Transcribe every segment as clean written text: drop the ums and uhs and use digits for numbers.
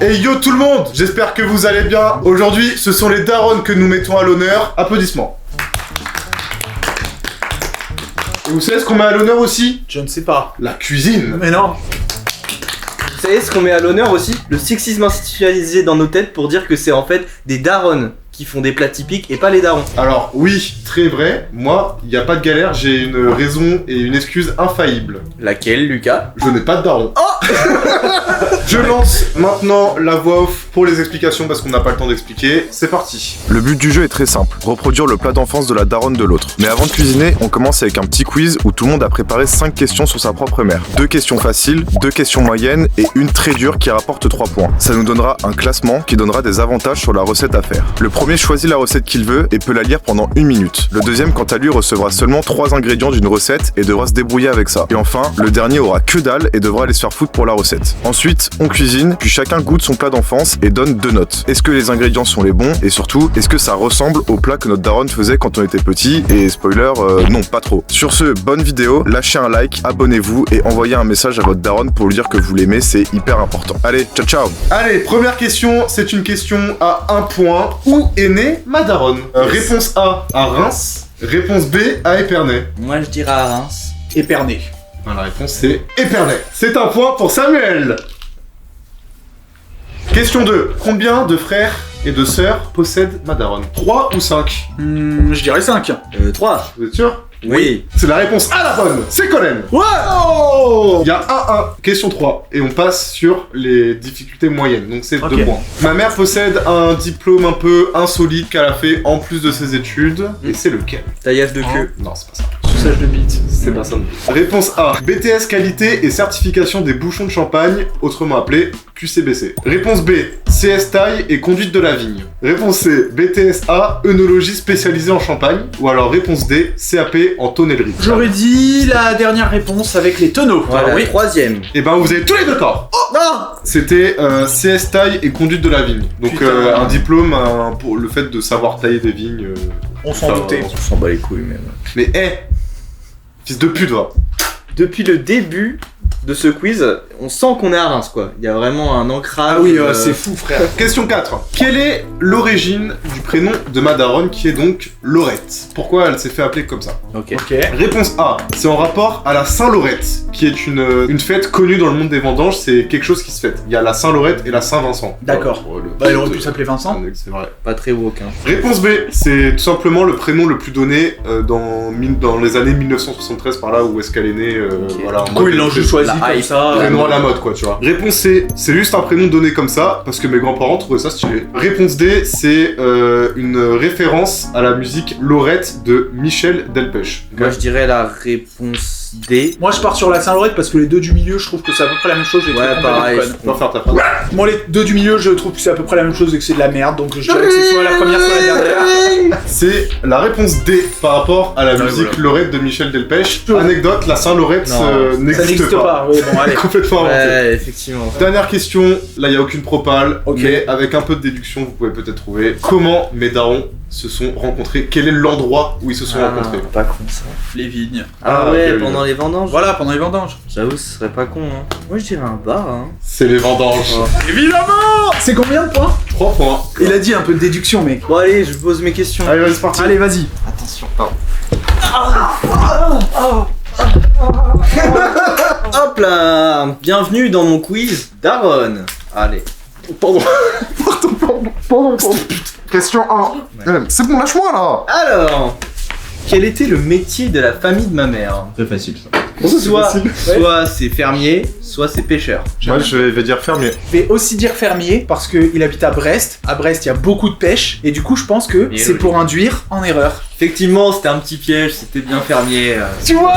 Et yo tout le monde, j'espère que vous allez bien. Aujourd'hui, ce sont les darons que nous mettons à l'honneur. Applaudissements. Et vous savez ce qu'on met à l'honneur aussi? Je ne sais pas. La cuisine. Mais non. Vous savez ce qu'on met à l'honneur aussi? Le sexisme institutionnalisé dans nos têtes pour dire que c'est en fait des darons qui font des plats typiques et pas les darons. Alors oui, très vrai, moi, il n'y a pas de galère, j'ai une raison et une excuse infaillible. Laquelle, Lucas? Je n'ai pas de daron. Oh Je lance maintenant la voix off pour les explications parce qu'on n'a pas le temps d'expliquer. C'est parti. Le but du jeu est très simple, reproduire le plat d'enfance de la daronne de l'autre. Mais avant de cuisiner, on commence avec un petit quiz où tout le monde a préparé 5 questions sur sa propre mère. 2 questions faciles, 2 questions moyennes et une très dure qui rapporte 3 points. Ça nous donnera un classement qui donnera des avantages sur la recette à faire. Le premier choisit la recette qu'il veut et peut la lire pendant 1 minute. Le deuxième, quant à lui, recevra seulement 3 ingrédients d'une recette et devra se débrouiller avec ça. Et enfin, le dernier aura que dalle et devra aller se faire foutre pour la recette. Ensuite, on cuisine, puis chacun goûte son plat d'enfance et donne 2 notes. Est-ce que les ingrédients sont les bons et surtout, est-ce que ça ressemble au plat que notre daronne faisait quand on était petit? Et spoiler, non, pas trop. Sur ce, bonne vidéo, lâchez un like, abonnez-vous et envoyez un message à votre daronne pour lui dire que vous l'aimez, c'est hyper important. Allez, ciao ciao. Allez, première question, c'est une question à 1 point. Où est née ma daronne? Réponse A, à Reims. Réponse B, à Épernay. Moi je dirais à Reims. Épernay. La réponse c'est Épernay. C'est un point pour Samuel. Question 2. Combien de frères et de sœurs possède ma daronne? 3 ou 5? Je dirais 5. 3. Vous êtes sûr? Oui. C'est la réponse à la bonne. C'est Colin. Ouais. Oh, il y a 1-1. Question 3. Et on passe sur les difficultés moyennes. Donc c'est 2 points. Ma mère possède un diplôme un peu insolite qu'elle a fait en plus de ses études. Et c'est lequel? Taillage de queue. Non, c'est pas ça. Suçage de bite. C'est pas ça. Réponse A. BTS qualité et certification des bouchons de champagne, autrement appelé QCBC. Réponse B. CS taille et conduite de la vigne. Réponse C. BTS A. œnologie spécialisée en champagne. Ou alors réponse D. CAP en tonnellerie. J'aurais dit la dernière réponse avec les tonneaux. Voilà, oui. troisième. Et ben vous avez tous les deux tort. Non. C'était CS taille et conduite de la vigne. Donc Putain. un diplôme pour le fait de savoir tailler des vignes. On s'en doutait. On s'en bat les couilles même. Mais fils de pute va. Depuis le début de ce quiz, on sent qu'on est à Reims quoi. Il y a vraiment un ancrage. Ah oui, c'est fou frère. Question 4. Quelle est l'origine du prénom de ma daronne qui est donc Laurette? Pourquoi elle s'est fait appeler comme ça? Ok. Ok. Réponse A. C'est en rapport à la Saint-Laurette, qui est une fête connue dans le monde des vendanges. C'est quelque chose qui se fête. Il y a la Saint-Laurette et la Saint-Vincent. D'accord. Bah elle aurait pu s'appeler Vincent. C'est vrai. Pas très woke hein. Réponse B. C'est tout simplement le prénom le plus donné dans les années 1973 par là où est-ce qu'elle est née. Voilà. Du coup ils l'ont juste choisi La comme hype. ça. Prénom à la mode quoi, tu vois. Réponse C, c'est juste un prénom donné comme ça parce que mes grands-parents trouvaient ça stylé. Réponse D, c'est une référence à la musique Laurette de Michel Delpech. Moi je dirais la réponse D. Moi je pars sur la Saint-Laurette parce que les deux du milieu je trouve que c'est à peu près la même chose. J'ai Ouais, trouvé pareil. complètement Tu vas faire ta phrase. conne. Moi les deux du milieu je trouve que c'est à peu près la même chose et que c'est de la merde donc je dirais que c'est soit la première soit la dernière. C'est la réponse D par rapport à la musique voilà. Laurette de Michel Delpech. Anecdote, la Saint-Laurette Non, Ça n'existe n'existe pas. pas. Oui bon allez. Complètement inventé. Ouais, effectivement. Dernière question, là il n'y a aucune propale, Ok. mais avec un peu de déduction vous pouvez peut-être trouver comment mes darons se sont rencontrés, quel est l'endroit où ils se sont rencontrés. Pas con ça. Les vignes. Ah Ah, ouais, ok, pendant les vendanges. Voilà pendant les vendanges. J'avoue, ce serait pas con hein. Moi je dirais un bar hein. C'est les vendanges. Oh. Évidemment. C'est combien de points? 3 points. Il a dit un peu de déduction mec. Bon allez, je pose mes questions. Allez, vas-y, c'est parti. Allez vas-y. Attention. Hop là. Bienvenue dans mon quiz Daron. Allez. Pardon. Pardon. Question 1. C'est bon, lâche-moi là. Alors, quel était le métier de la famille de ma mère? Très facile ça. Soit c'est fermier, soit c'est pêcheur. Moi je vais dire fermier. Je vais aussi dire fermier parce qu'il habite à Brest. À Brest, il y a beaucoup de pêche et du coup, je pense que Et c'est oui. pour induire en erreur. Effectivement, c'était un petit piège, c'était bien fermier. Tu vois,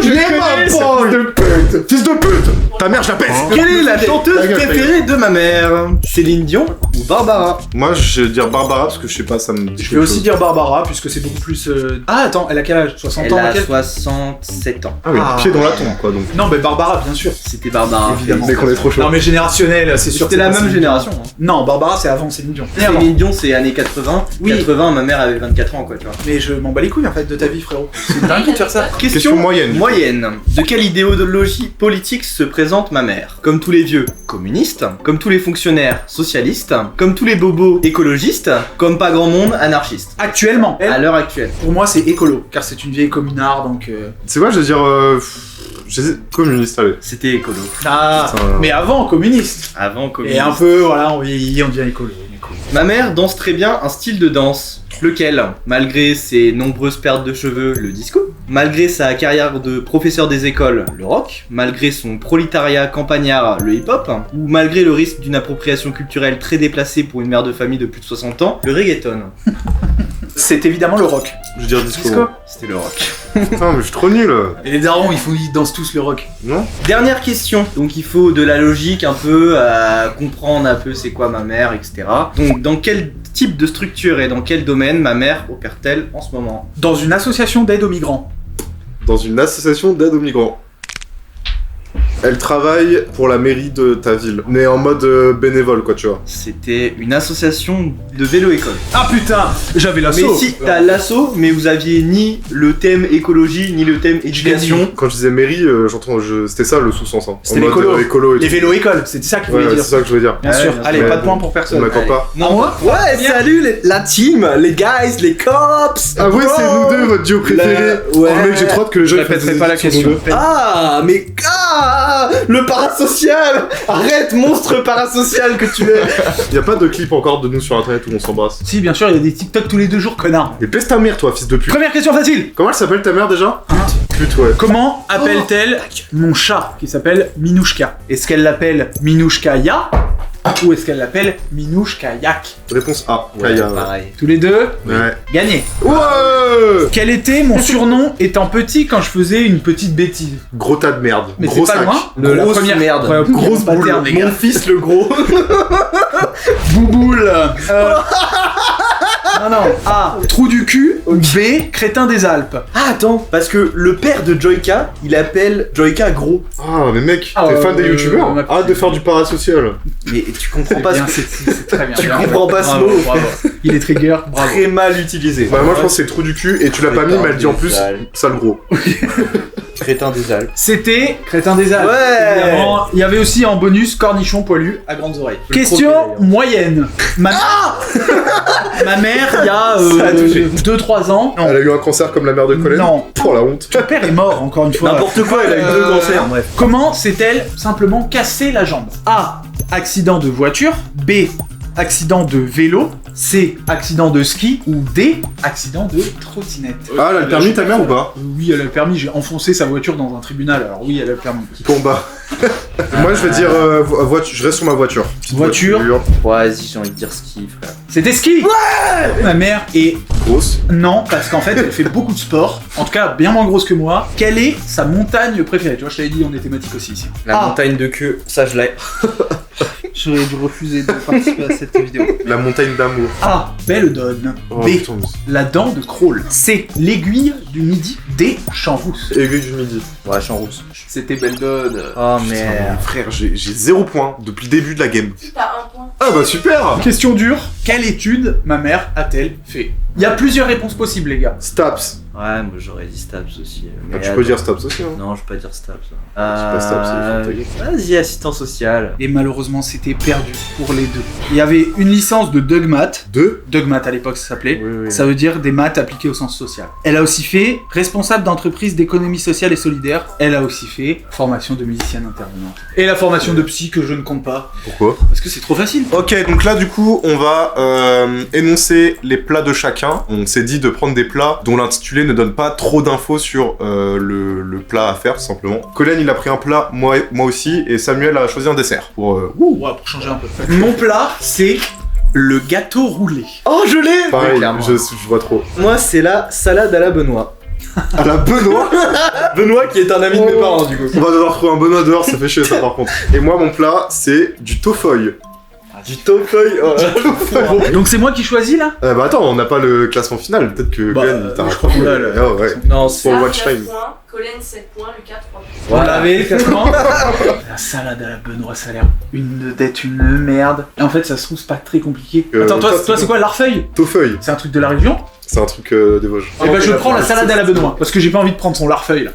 je Il est ma fils de pute. Fils de pute. Ta mère, je la pèse. Quelle est la chanteuse Ta gueule, préférée de ma mère? Céline Dion ou Barbara? Moi je vais dire Barbara parce que je sais pas, ça me dit Je vais aussi dire Barbara puisque c'est beaucoup plus. Ah, attends, elle a quel âge? 60 Elle ans a quelques 67 ans. Ah oui, pied dans la tombe, quoi, donc. Non, mais Barbara, bien sûr. C'était Barbara. Évidemment. Mais qu'on est trop chaud. Non, mais générationnel, c'est sûr. C'était la même génération. Hein. Non, Barbara, c'est avant Céline Dion. Mais avant. Céline Dion, c'est années 80. Oui. 80, ma mère avait 24 ans, quoi, tu vois. Mais je m'en bats les couilles en fait de ta vie, frérot. C'est dingue de faire ça. Question moyenne. Moyenne. De quelle idéologie politique se présente ma mère? Comme tous les vieux, communistes. Comme tous les fonctionnaires, socialistes. Comme tous les bobos, écologistes. Comme pas grand monde, anarchistes. Actuellement, À l'heure actuelle. pour moi, c'est écolo, car c'est une vieille communarde, donc. C'est quoi, je veux dire. Communiste, allez. C'était écolo. Ah, Putain. mais avant communiste. Avant communiste. Et un peu, voilà, on vieillit, on devient écolo. Ma mère danse très bien un style de danse. Lequel? Malgré ses nombreuses pertes de cheveux, le disco. Malgré sa carrière de professeur des écoles, le rock. Malgré son prolétariat campagnard, le hip-hop. Ou malgré le risque d'une appropriation culturelle très déplacée pour une mère de famille de plus de 60 ans, le reggaeton. C'est évidemment le rock. Je veux dire disco. Disco. C'était le rock. Putain, mais je suis trop nul. Et les darons, ils dansent tous le rock. Non? Dernière question. Donc il faut de la logique un peu, comprendre un peu c'est quoi ma mère, etc. Donc dans quel type de structure et dans quel domaine ma mère opère-t-elle en ce moment? Dans une association d'aide aux migrants. Dans une association d'aide aux migrants. Elle travaille pour la mairie de ta ville, mais en mode bénévole, quoi, tu vois. C'était une association de vélo-école. Ah putain, j'avais Mais l'assaut. si, t'as l'assaut, mais vous aviez ni le thème écologie, ni le thème éducation. Quand je disais mairie, c'était ça le sous-sens. Hein. C'était En mode, l'écolo. écolo et Les tout. vélo-écoles, c'était ça qu'il Ouais, voulait c'est dire. ça que je veux dire. Bien Ouais, sûr. bien Allez, sûr. pas de point pour On personne. m'accorde pas. Non, moi ouais, salut la team, les guys, les cops. Ah ouais, c'est nous deux, votre duo préféré. Ouais. Oh mec, j'ai trop hâte que les gens Je ils fassent répéterai des pas la études sur question. nous deux. Ah, mais le parasocial. Arrête, monstre parasocial que tu es. Y a pas de clip encore de nous sur internet où on s'embrasse. Si, bien sûr, il y a des TikTok tous les 2 jours, connard. Et baisse ta mère, toi, fils de pute. Première question facile. Comment elle s'appelle ta mère déjà? Pute, ouais. Comment appelle-t-elle mon chat qui s'appelle Minouchka? Est-ce qu'elle l'appelle Minouchkaya ou est-ce qu'elle l'appelle Minouchkayak? Réponse A. Kaya. ouais. Pareil. Tous les deux, Ouais. gagné. Ouais. Quel était mon surnom étant petit quand je faisais une petite bêtise? Gros tas de merde. Mais Gros c'est pas sac. loin. La Grosse première merde. Ouais, grosse boule. pattern, les gars. Mon fils le gros. Bouboule. Non. A. Trou du cul. Ou B. Crétin des Alpes. Ah attends, parce que le père de Joyka, il appelle Joyka gros. Ah, mais mec, Ah, t'es fan des youtubeurs? ma petite- Arrête de faire du parasocial. Mais tu comprends pas Bien, ce que c'est très bien. Tu Bravo, comprends pas ce bravo, mot. bravo. Il est trigger. Bravo. très mal utilisé. Bah, moi je pense que c'est le trou du cul et tu l'as pas mis, mais elle dit en plus, sale gros. Crétin des Alpes. C'était Crétin des Alpes. Ouais. Évidemment. Il y avait aussi en bonus cornichon poilu à grandes oreilles. Le Question croquet, d'ailleurs. moyenne. Ma mère, il y y Ça a a touché. 2-3 ans. Elle a eu un cancer comme la mère de Colin? Non. Pour la honte. Ton père est mort, encore une fois. N'importe quoi, elle a eu 2 cancers, bref. Comment s'est-elle simplement cassé la jambe? A. Accident de voiture. B. Accident de vélo. C. Accident de ski. Ou D. Accident de trottinette. Ah, elle a le permis ta mère ou pas? Oui, elle a le permis. J'ai enfoncé sa voiture dans un tribunal. Alors oui, elle a le permis. Bon bah. Moi je vais dire voiture, je reste sur ma voiture. Petite Voiture. Ouais, vas-y, j'ai envie de dire ski, frère. C'était ski. Ouais. Ma mère est Grosse. non, parce qu'en fait, elle fait beaucoup de sport. En tout cas, bien moins grosse que moi. Quelle est sa montagne préférée? Tu vois, je t'avais dit, on est thématique aussi ici. La A. montagne de queue, ça je l'ai. J'aurais dû refuser de participer à cette vidéo. La montagne d'amour. A. Belledonne. Oh, B. putain, La dent de Crawl. C. L'aiguille du midi. D. Champs-Rousse. aiguille du midi. Ouais, champ rousse. C'était Belledonne. Oh Putain, merde. frère, j'ai 0 point depuis le début de la game. T'as un point. Ah bah super. Question dure. Quelle étude ma mère a-t-elle fait? Il y a plusieurs réponses possibles, les gars. Staps. Ouais, moi j'aurais dit Stabs aussi. Bah, tu peux dire Staps aussi. Hein. Non, je peux pas dire Stabs. pas Stabs, c'est Vas-y, assistant social. Et malheureusement, c'était perdu pour les deux. Il y avait une licence de Dugmat. 2. Dugmat à l'époque, ça s'appelait. Oui. Ça veut dire des maths appliquées au sens social. Elle a aussi fait responsable d'entreprise d'économie sociale et solidaire. Elle a aussi fait formation de musicienne intervenante. Et la formation de psy que je ne compte pas. Pourquoi? Parce que c'est trop facile. Ok, donc là du coup, on va énoncer les plats de chacun. On s'est dit de prendre des plats dont l'intitulé ne donne pas trop d'infos sur le plat à faire, tout simplement. Colin, il a pris un plat, moi aussi, et Samuel a choisi un dessert. Pour, Ouais, pour changer un peu. Mon plat, c'est le gâteau roulé. Oh, je l'ai. pareil, clairement. je vois trop. Moi, c'est la salade à la Benoît. À la Benoît. Benoît qui est un ami de mes parents, du coup. On va devoir trouver un Benoît dehors, ça fait chier ça par contre. Et moi, mon plat, c'est du tofoy. Du tofoy. Oh. Donc c'est moi qui choisis là? Bah attends, on n'a pas le classement final, peut-être que Bah, Colin, il t'a je crois qu'on l'a, là. Ah ouais. Non, Pour c'est. watch time. Points. Colin 7 points, Lucas 3 points. Vous l'avez, le classement. La salade à la Benoît, ça a l'air d'être une merde. Et en fait, ça se trouve, c'est pas très compliqué. Attends, toi c'est quoi, l'Arfeuille? Taufeuille, C'est un truc de la région? c'est un truc des Vosges. Eh ben, je prends la salade à la Benoît, parce que j'ai pas envie de prendre son Larfeuille là.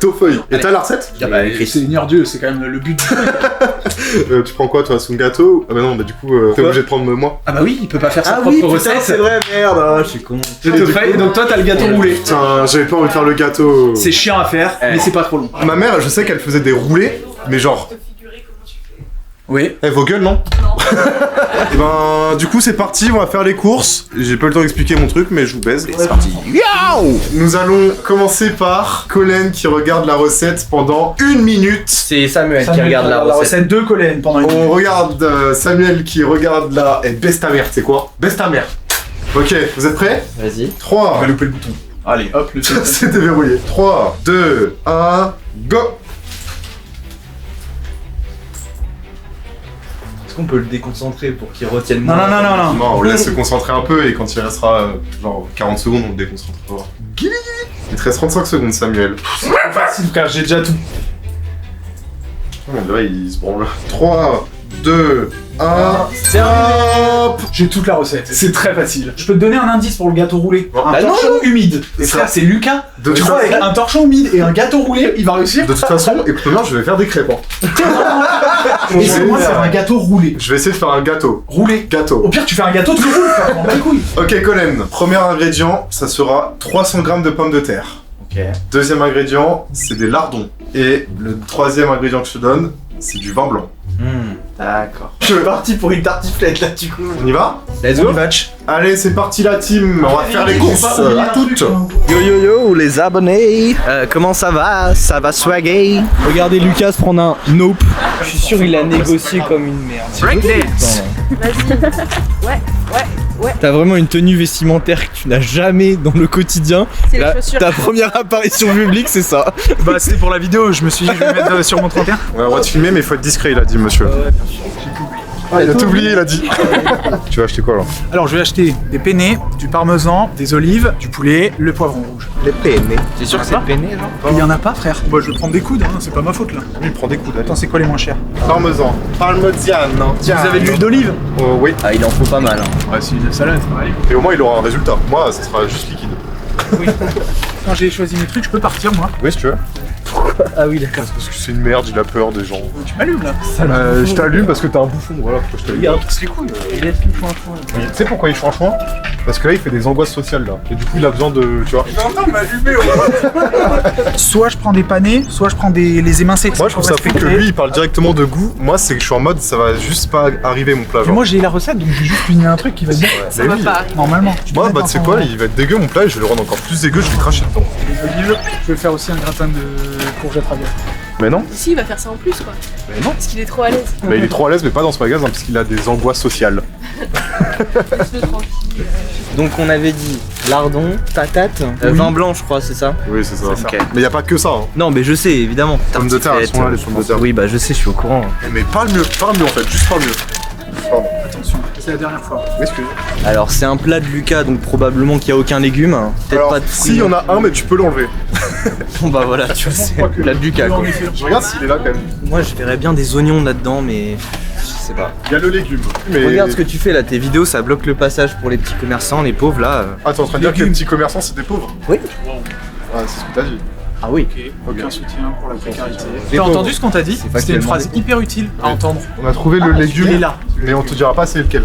Taufeuille. Et t'as la recette? Ah bah, Seigneur Dieu, c'est quand même le but du truc. Tu prends quoi toi? Son gâteau? Ah bah non, bah du coup, t'es obligé de prendre moi. Ah bah oui, il peut pas faire sa propre recette. c'est vrai, merde, je suis con. Je te fais, et donc toi t'as le gâteau roulé. Putain, j'avais pas envie de faire le gâteau. C'est chiant à faire, mais c'est pas trop long. Ma mère, je sais qu'elle faisait des roulés, mais genre... Te figurer comment tu fais. Oui. Eh, vos gueules, non? Et ben, du coup, c'est parti, on va faire les courses. J'ai pas le temps d'expliquer mon truc, mais je vous baise. Et c'est parti. Nous allons commencer par Colin qui regarde la recette pendant 1 minute. C'est Samuel qui regarde la recette. de Colin pendant une On regarde Samuel qui regarde la... Et baisse ta mère, c'est quoi? Baisse ta mère. Ok, vous êtes prêts? Vas-y. 3, On va louper le bouton. Allez, hop, le c'est déverrouillé. 3, 2, 1, go. Est-ce qu'on peut le déconcentrer pour qu'il retienne Non, non, non, non, non. Non, on laisse se concentrer un peu et quand il restera genre 40 secondes, on le déconcentrera. Il te reste 35 secondes, Samuel. C'est facile car j'ai déjà tout. On dirait il se branle. 3, 2, 1, hop. J'ai toute la recette, c'est très facile. Je peux te donner un indice pour le gâteau roulé. Un Bah non, torchon humide. Et Ça. frère, c'est Lucas. De toute Tu crois, façon- avec un torchon humide et un gâteau roulé, il va réussir. De toute façon, écoute-moi, je vais faire des crêpes. Hein. Et c'est moi, c'est un gâteau roulé. Je vais essayer de faire un gâteau. Roulé. Gâteau. Au pire, tu fais un gâteau, tu roules, frère, m'en bats les couilles. Ok, Colin. Premier ingrédient, ça sera 300 g de pommes de terre. Ok. Deuxième ingrédient, c'est des lardons. Et le troisième ingrédient que je te donne, c'est du vin blanc. D'accord. Je suis parti pour une tartiflette là du coup. On y va? Let's go. Allez, c'est parti la team. On va faire les courses à toutes. Yo yo yo les abonnés. Comment ça va? Ça va swagger? Regardez Lucas prendre un nope. Je suis sûr il a négocié comme une merde. Vas-y. Ouais. T'as vraiment une tenue vestimentaire que tu n'as jamais dans le quotidien. C'est les Là, chaussures. ta première apparition publique c'est ça. Bah, c'était pour la vidéo, je me suis dit, je vais mettre sur mon 31. On a le droit de filmer, mais il faut être discret, il a dit, monsieur. Ah, il a tout oublié, il a dit. Tu vas acheter quoi là? Alors, je vais acheter des penne, du parmesan, des olives, du poulet, le poivron rouge. Les penne. T'es sûr que c'est penne genre? Il y en a pas, frère. Bah, je vais prendre des coudes, hein, c'est pas ma faute là. Lui, il prend des coups Attends, c'est quoi les moins chers? Parmesan. Parmesan. Vous avez de l'huile d'olive? Oh, oui. Ah il en faut pas mal. Hein. Ouais, c'est une salade, pareil. Et au moins, il aura un résultat. Moi, ça sera juste liquide. Oui. Quand j'ai choisi mes trucs, je peux partir, moi. Oui, si tu veux. Ah oui d'accord. Parce que c'est une merde, il a peur des gens. Tu m'allumes là. Je t'allume parce que t'es un bouffon, voilà pourquoi je t'allume. Regarde, c'est les couilles. Il laisse le chouin. Tu sais pourquoi il change point? Parce que là, il fait des angoisses sociales là. Et du coup, il a besoin de. Tu vois. J'entends m'allumer. Soit je prends des panés, soit je prends les émincés. Moi, je trouve ça fou que lui, il parle directement de goût. Moi, c'est que je suis en mode, ça va juste pas arriver mon plat. Mais Genre. moi j'ai la recette, donc je vais juste cuisiner un truc qui va bien. Mais oui. Normalement. Tu peux Moi, mettre bah, tu sais dans quoi, ton- il va être dégueu mon plat et je vais le rendre encore plus dégueu, je vais cracher dedans. les olives. Je vais faire aussi un gratin de courgettes ravioli. Mais non, Si, il va faire ça en plus, quoi. mais non. Parce qu'il est trop à l'aise. Mais il est trop à l'aise, mais pas dans ce magasin, parce qu'il a des angoisses sociales. Laisse-le tranquille. Donc on avait dit lardon, patate, vin blanc je crois c'est ça? Oui, c'est ça. Ok. Mais y a pas que ça. Hein. Non mais je sais évidemment. Pommes de terre, elles sont là, les pommes de terre. Oui bah je sais, je suis au courant. Mais parle mieux en fait, juste parle mieux. Pardon. Attention, c'est la dernière fois. Excuse. Alors c'est un plat de Lucas donc probablement qu'il n'y a aucun légume. Peut-être Alors, pas de si, y en a un, mais tu peux l'enlever. Bon bah voilà tu vois c'est le plat de Lucas quoi. Je regarde s'il est là quand même. Moi je verrais bien des oignons là-dedans mais je sais pas. Il y a le légume. Mais... Regarde ce que tu fais là, tes vidéos ça bloque le passage pour les petits commerçants, les pauvres là. Ah, t'es en train de dire que les petits commerçants, c'est des pauvres? Oui. Ah, c'est ce que t'as dit. Ah oui. Aucun soutien pour la précarité. Les T'as pauvres. entendu ce qu'on t'a dit? C'était une factuellement phrase des hyper utile à entendre. On a trouvé le légume, Il est là. mais on te dira pas c'est lequel.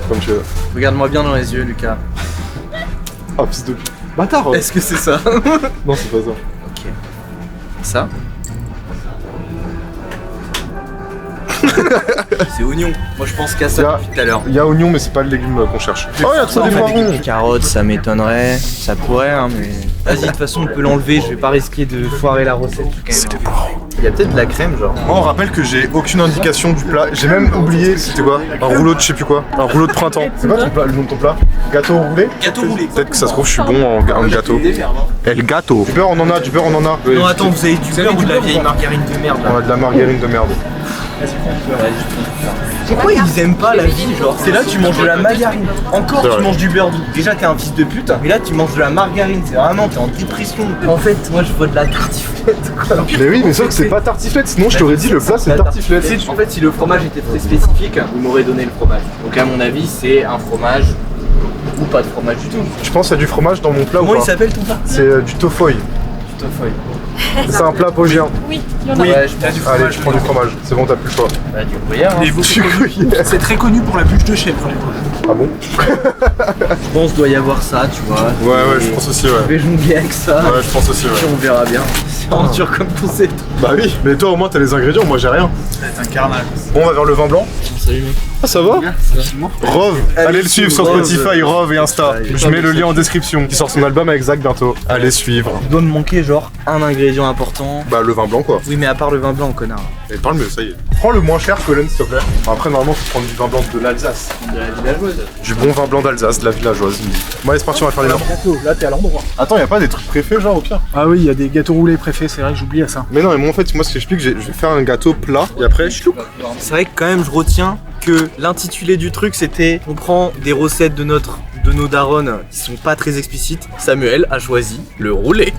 Comme tu veux. Regarde-moi bien dans les yeux Lucas. Ah, fils de bâtard. Est-ce que c'est ça? Non, c'est pas ça. Ça? C'est oignon. Moi je pense qu'à ça Y a- depuis tout à l'heure. Il y a oignon, mais c'est pas le légume qu'on cherche. Oh, il y a trop des poivrons. Les carottes, ça m'étonnerait. Ça pourrait, hein, mais. Vas-y, de toute façon, on peut l'enlever. Je vais pas risquer de foirer la recette. C'est des poivrons. Il y a peut-être de la crème, genre. Moi, on rappelle que j'ai aucune indication du plat. J'ai même oublié, c'était quoi? Un rouleau de je sais plus quoi. Un rouleau de printemps. C'est quoi ton plat, le nom de ton plat? Gâteau roulé? Gâteau roulé. Peut-être que ça se trouve, je suis bon en gâteau. Et le gâteau. Du beurre, on en a, du beurre, on en a. Non, attends, vous avez du beurre ou de la vieille margarine de merde On là? a de la margarine de merde. Vas-y, prends. Pourquoi ils aiment pas la vie, genre? C'est là que tu manges de la margarine. Encore C'est tu vrai. manges du beurre doux. Déjà t'es un fils de pute, mais là tu manges de la margarine. C'est vraiment, t'es en dépression. En fait, moi je veux de la tartiflette, quoi. Mais oui, mais sauf que c'est pas tartiflette, sinon je t'aurais dit le plat c'est tartiflette. En fait, si le fromage était très spécifique, il m'aurait donné le fromage. Donc à mon avis, c'est un fromage ou pas de fromage du tout. Je pense qu'il y a du fromage dans mon plat ou Comment il pas. s'appelle ton plat? C'est du tofoy. Du tofoy. C'est un plat vosgien. Oui, il y en a. Ouais, je pense du Allez, tu prends du fromage, c'est bon, t'as plus le choix. Bah, du gruyère. Hein. Les veaux, Du gruyère. c'est très connu pour la bûche de chèvre, les veaux. Ah bon? Je pense qu'il doit y avoir ça, tu vois. Ouais, je pense aussi, Je ouais. vais jongler avec ça. Ouais, je pense aussi, Puis ouais. on verra bien. C'est aventure comme tout c'est. Bah oui, mais toi au moins t'as les ingrédients, moi j'ai rien. C'est un carnage. Bon, on va vers le vin blanc. Salut mec. Ah, ça va? Rove, allez le suivre sur Rove. Spotify, Rove et Insta. Ouais, Je mets le lien en description. Il sort son album avec Zach bientôt. Allez suivre. Il doit me manquer genre un ingrédient important. Bah le vin blanc quoi. Oui mais à part le vin blanc, connard. Et parle mieux, ça y est. Prends le moins cher, Colin, s'il te plaît. Après, normalement, faut prendre du vin blanc de l'Alsace. De la villageoise. Du bon vin blanc d'Alsace, de la villageoise. Bon, allez, c'est parti, on va faire les vins. Gâteau, là t'es à l'endroit. Attends, y'a pas des trucs préfets, genre, au pire? Ah oui, il y a des gâteaux roulés préfets, c'est vrai que j'oublie à ça. Mais non, mais moi, en fait, moi, ce que j'explique, je vais faire un gâteau plat, et après, je loupe. C'est vrai que quand même je retiens que l'intitulé du truc c'était on prend des recettes de nos darons qui sont pas très explicites. Samuel a choisi le roulé.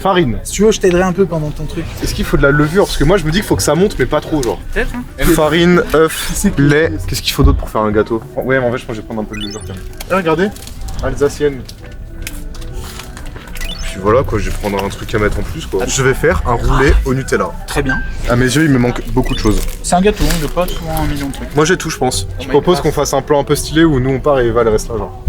Farine. Si tu veux, je t'aiderai un peu pendant ton truc. Est-ce qu'il faut de la levure? Parce que moi, je me dis qu'il faut que ça monte, mais pas trop, genre. Peut-être, hein. Farine, œuf, lait. Qu'est-ce qu'il faut d'autre pour faire un gâteau? Ouais, mais en fait, je pense que je vais prendre un peu de levure quand même. Ah, regardez, alsacienne. Puis voilà, quoi, je vais prendre un truc à mettre en plus, quoi. Je vais faire un roulé au Nutella. Très bien. À mes yeux, il me manque beaucoup de choses. C'est un gâteau, on ne pas souvent un million de trucs. Moi, j'ai tout, je pense. Je my propose God. qu'on fasse un plan un peu stylé où nous on part et Eva elle reste là, genre.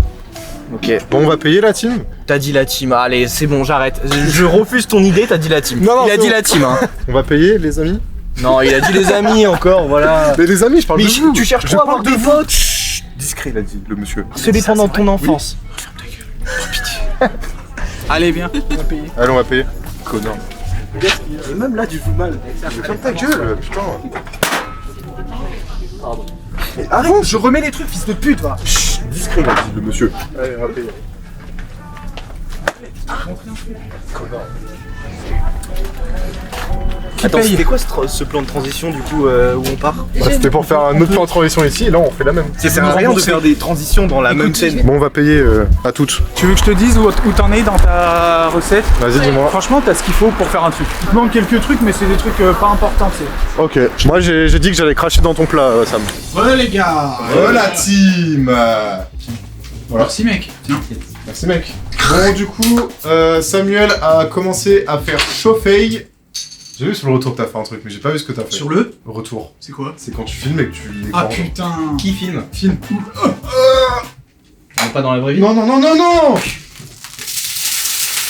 Ok. Bon, on va payer la team? T'as dit la team. Allez, c'est bon, j'arrête. Je refuse ton idée, t'as dit la team. Non, non, il a c'est dit bon. la team, hein. On va payer, les amis? Non, il a dit les amis encore, voilà. Mais les amis, je parle Mais de vous. tu cherches Je quoi à avoir parle de des vous. potes? Chut, discret, il a dit, le monsieur. Celui Ça, pendant c'est ton vrai. enfance. Allez, viens, on va payer. Allez, on va payer. Connard. Et même là, tu joues mal. Ferme ta gueule, putain. Mais arrête, je remets les trucs, fils de pute, va. Discret, il a dit, le monsieur. Allez, on va payer. Connard. Attends, paye c'était quoi ce plan de transition du coup où on part? Bah, c'était pour faire un autre plan de transition ici, et là on fait la même. Ça sert à rien de faire des transitions dans la même scène. Bon, on va payer à toutes. Tu veux que je te dise où t'en es dans ta recette? Vas-y, dis-moi. Franchement, t'as ce qu'il faut pour faire un truc. Il te manque quelques trucs, mais c'est des trucs pas importants, tu sais. Ok. Moi, j'ai dit que j'allais cracher dans ton plat, Sam. Voilà, les gars. Voilà, team. Merci, mec. Tiens. Merci mec. Bon du coup, Samuel a commencé à faire chauffer. J'ai vu sur le retour que t'as fait un truc, mais j'ai pas vu ce que t'as fait. Sur le? Retour. C'est quoi? C'est quand tu filmes et que tu les Ah grandes. putain. Qui filme? Film. Pas dans la vraie vie. Non, non, non, non, non.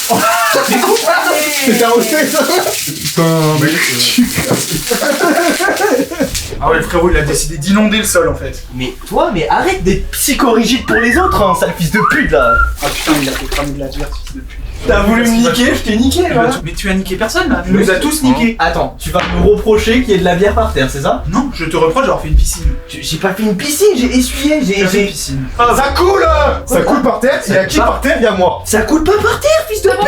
C'est un roster ça. Putain, mais Ah ouais, le frérot, il a décidé d'inonder le sol, en fait. Mais toi, mais arrête d'être psychorigide pour les autres, hein, sale fils de pute là. Ah putain, il a fait cramer de la dirt, fils de pute. T'as voulu me niquer, je t'ai niqué là. Mais tu as niqué personne, là. Tu nous as tous niqués. Attends, tu vas me reprocher qu'il y ait de la bière par terre, c'est ça? Non, je te reproche d'avoir fait une piscine. J'ai pas fait une piscine, j'ai essuyé, J'ai fait une piscine. ça coule. Ça coule par terre. Il y a qui par terre? Il y a moi. Ça coule pas par terre, fils de pute.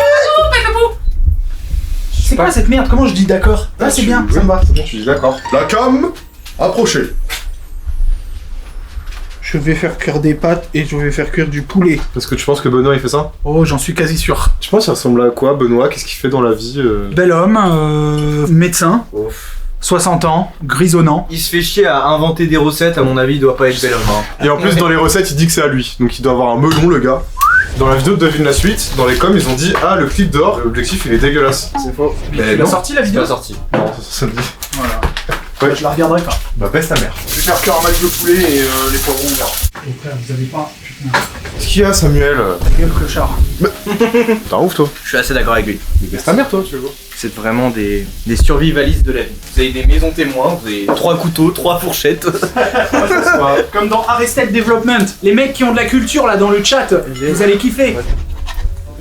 C'est quoi cette merde? Comment je dis d'accord? Là, c'est bien, ça me va. C'est bon, tu dis d'accord. La cam, approchez. Je vais faire cuire des pâtes et je vais faire cuire du poulet. Parce que tu penses que Benoît il fait ça? Oh, j'en suis quasi sûr. Tu penses qu'il ressemble à quoi Benoît? Qu'est-ce qu'il fait dans la vie Bel homme, médecin, 60 ans, grisonnant. Il se fait chier à inventer des recettes, à mon avis, il doit pas être bel homme. Hein. Et en plus dans les recettes il dit que c'est à lui. Donc il doit avoir un melon le gars. Dans la vidéo de Devine la suite, dans les coms ils ont dit ah le clip d'or, l'objectif il est dégueulasse. C'est faux. Tu l'as sorti la vidéo? sorti. Non, ça me dit. Voilà. Ouais. Je la regarderai pas. Bah baisse ta mère. Je vais faire cuire un match de poulet et les poivrons, on verra. Et frère, vous avez pas... Putain, Qu'est-ce qu'il y a Samuel? ta gueule, clochard. T'es un ouf toi. Je suis assez d'accord avec lui. Mais baisse ta mère toi tu veux. C'est vraiment des survivalistes de la vie. Vous avez des maisons témoins, vous avez 3 couteaux, 3 fourchettes. Comme dans Arrested Development. Les mecs qui ont de la culture, là, dans le chat, vous allez kiffer. Ouais.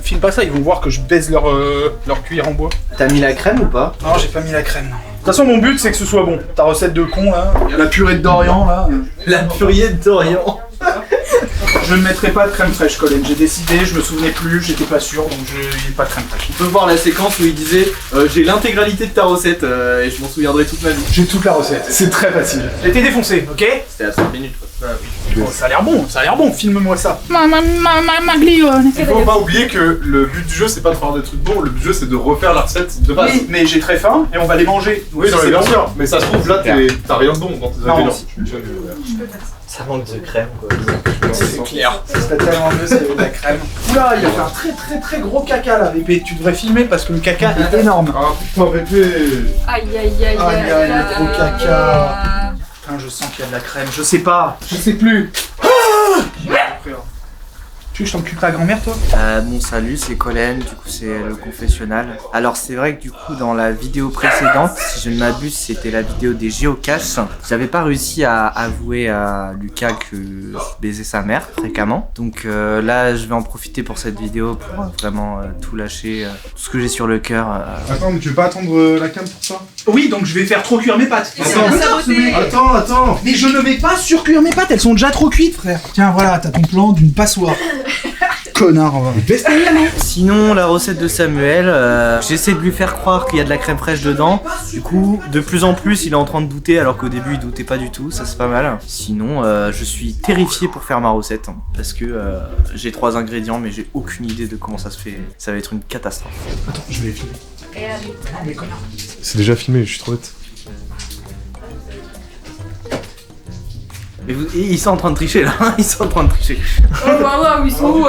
Filme pas ça, ils vont voir que je baise leur cuillère en bois. T'as mis la crème ou pas? Non, j'ai pas mis la crème, non. De toute façon, mon but, c'est que ce soit bon. Ta recette de con, là. La purée de Dorian, là. La purée de Dorian. je ne mettrai pas de crème fraîche, Colin. J'ai décidé, je me souvenais plus, j'étais pas sûr, donc il n'y a pas de crème fraîche. On peut voir la séquence où il disait j'ai l'intégralité de ta recette et je m'en souviendrai toute ma vie. J'ai toute la recette, c'est très facile. J'ai été défoncé, ok? C'était à 30 minutes quoi. Oh, ça a l'air bon, filme-moi ça. Il faut pas oublier que le but du jeu c'est pas de faire des trucs bons, le but du jeu c'est de refaire la recette de base. Oui, mais j'ai très faim et on va les manger. Oui, non, mais bien sûr, mais ça se trouve là t'as rien de bon dans tes Non, ingrédients. Ça manque de crème quoi. C'est clair. Ça serait tellement mieux s'il y avait de la crème. Oula, il y a un très gros caca là, Pépé. Tu devrais filmer parce que le caca est énorme. Ah putain, Pépé. Aïe, le gros caca. Putain, je sens qu'il y a de la crème. Je sais pas. Je sais plus. Tu veux que je t'encule ta grand-mère, toi? Bon salut, c'est Colin, du coup c'est le confessionnal. Alors c'est vrai que du coup dans la vidéo précédente, si je ne m'abuse c'était la vidéo des géocaches, j'avais pas réussi à avouer à Lucas que je baisais sa mère fréquemment. Donc là je vais en profiter pour cette vidéo pour vraiment tout lâcher, tout ce que j'ai sur le cœur. Attends, mais tu veux pas attendre la cam pour ça? Oui, donc je vais faire trop cuire mes pâtes. Attends. Mais je ne vais pas surcuire mes pâtes, elles sont déjà trop cuites, frère. Tiens, voilà, t'as ton plan d'une passoire. Connard, Sinon la recette de Samuel, j'essaie de lui faire croire qu'il y a de la crème fraîche dedans. Du coup de plus en plus il est en train de douter alors qu'au début il doutait pas du tout, ça c'est pas mal. Sinon je suis terrifié pour faire ma recette parce que j'ai 3 ingrédients mais j'ai aucune idée de comment ça se fait. Ça va être une catastrophe. Attends, je vais filmer. Ah, mais connard. C'est déjà filmé, je suis trop bête. Mais ils sont en train de tricher là, ils sont en train de tricher. Oh waouh, ils sont où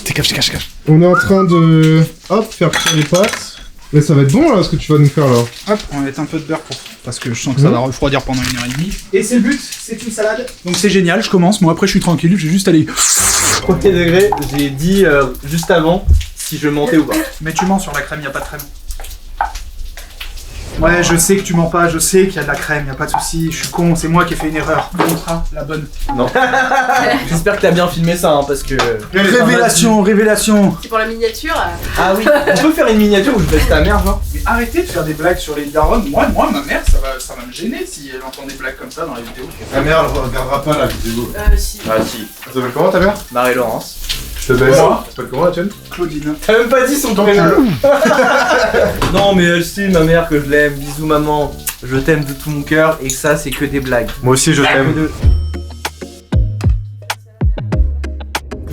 T'es cache. On est en train de faire cuire les pâtes. Mais ça va être bon là ce que tu vas nous faire là. Hop, on va mettre un peu de beurre parce que je sens que ça va refroidir pendant 1h30. Et c'est le but, c'est une salade. Donc c'est génial, je commence. Moi après je suis tranquille, je vais juste aller. Premier degré, j'ai dit juste avant si je mentais ou pas. Mais tu mens sur la crème, y a pas de crème. Ouais, je sais que tu mens pas, je sais qu'il y a de la crème, y a pas de souci. Je suis con, c'est moi qui ai fait une erreur. Montra la bonne. Non. J'espère que t'as bien filmé ça hein, parce que. Révélation. C'est pour la miniature. Ah oui, on peut faire une miniature où je baisse ta mère genre. Mais arrêtez de faire des blagues sur les darons. Moi, ma mère, ça va me gêner si elle entend des blagues comme ça dans les vidéos. Ta mère elle regardera pas la vidéo. Si. Ah si. Ça s'appelle comment ta mère? Marie-Laurence. Je te baise. Ça s'appelle comment la tienne? Claudine. T'as même pas dit son prénom. Non mais elle sait ma mère que je l'aime. Bisous maman. Je t'aime de tout mon cœur et ça c'est que des blagues. Moi aussi je t'aime. Que de-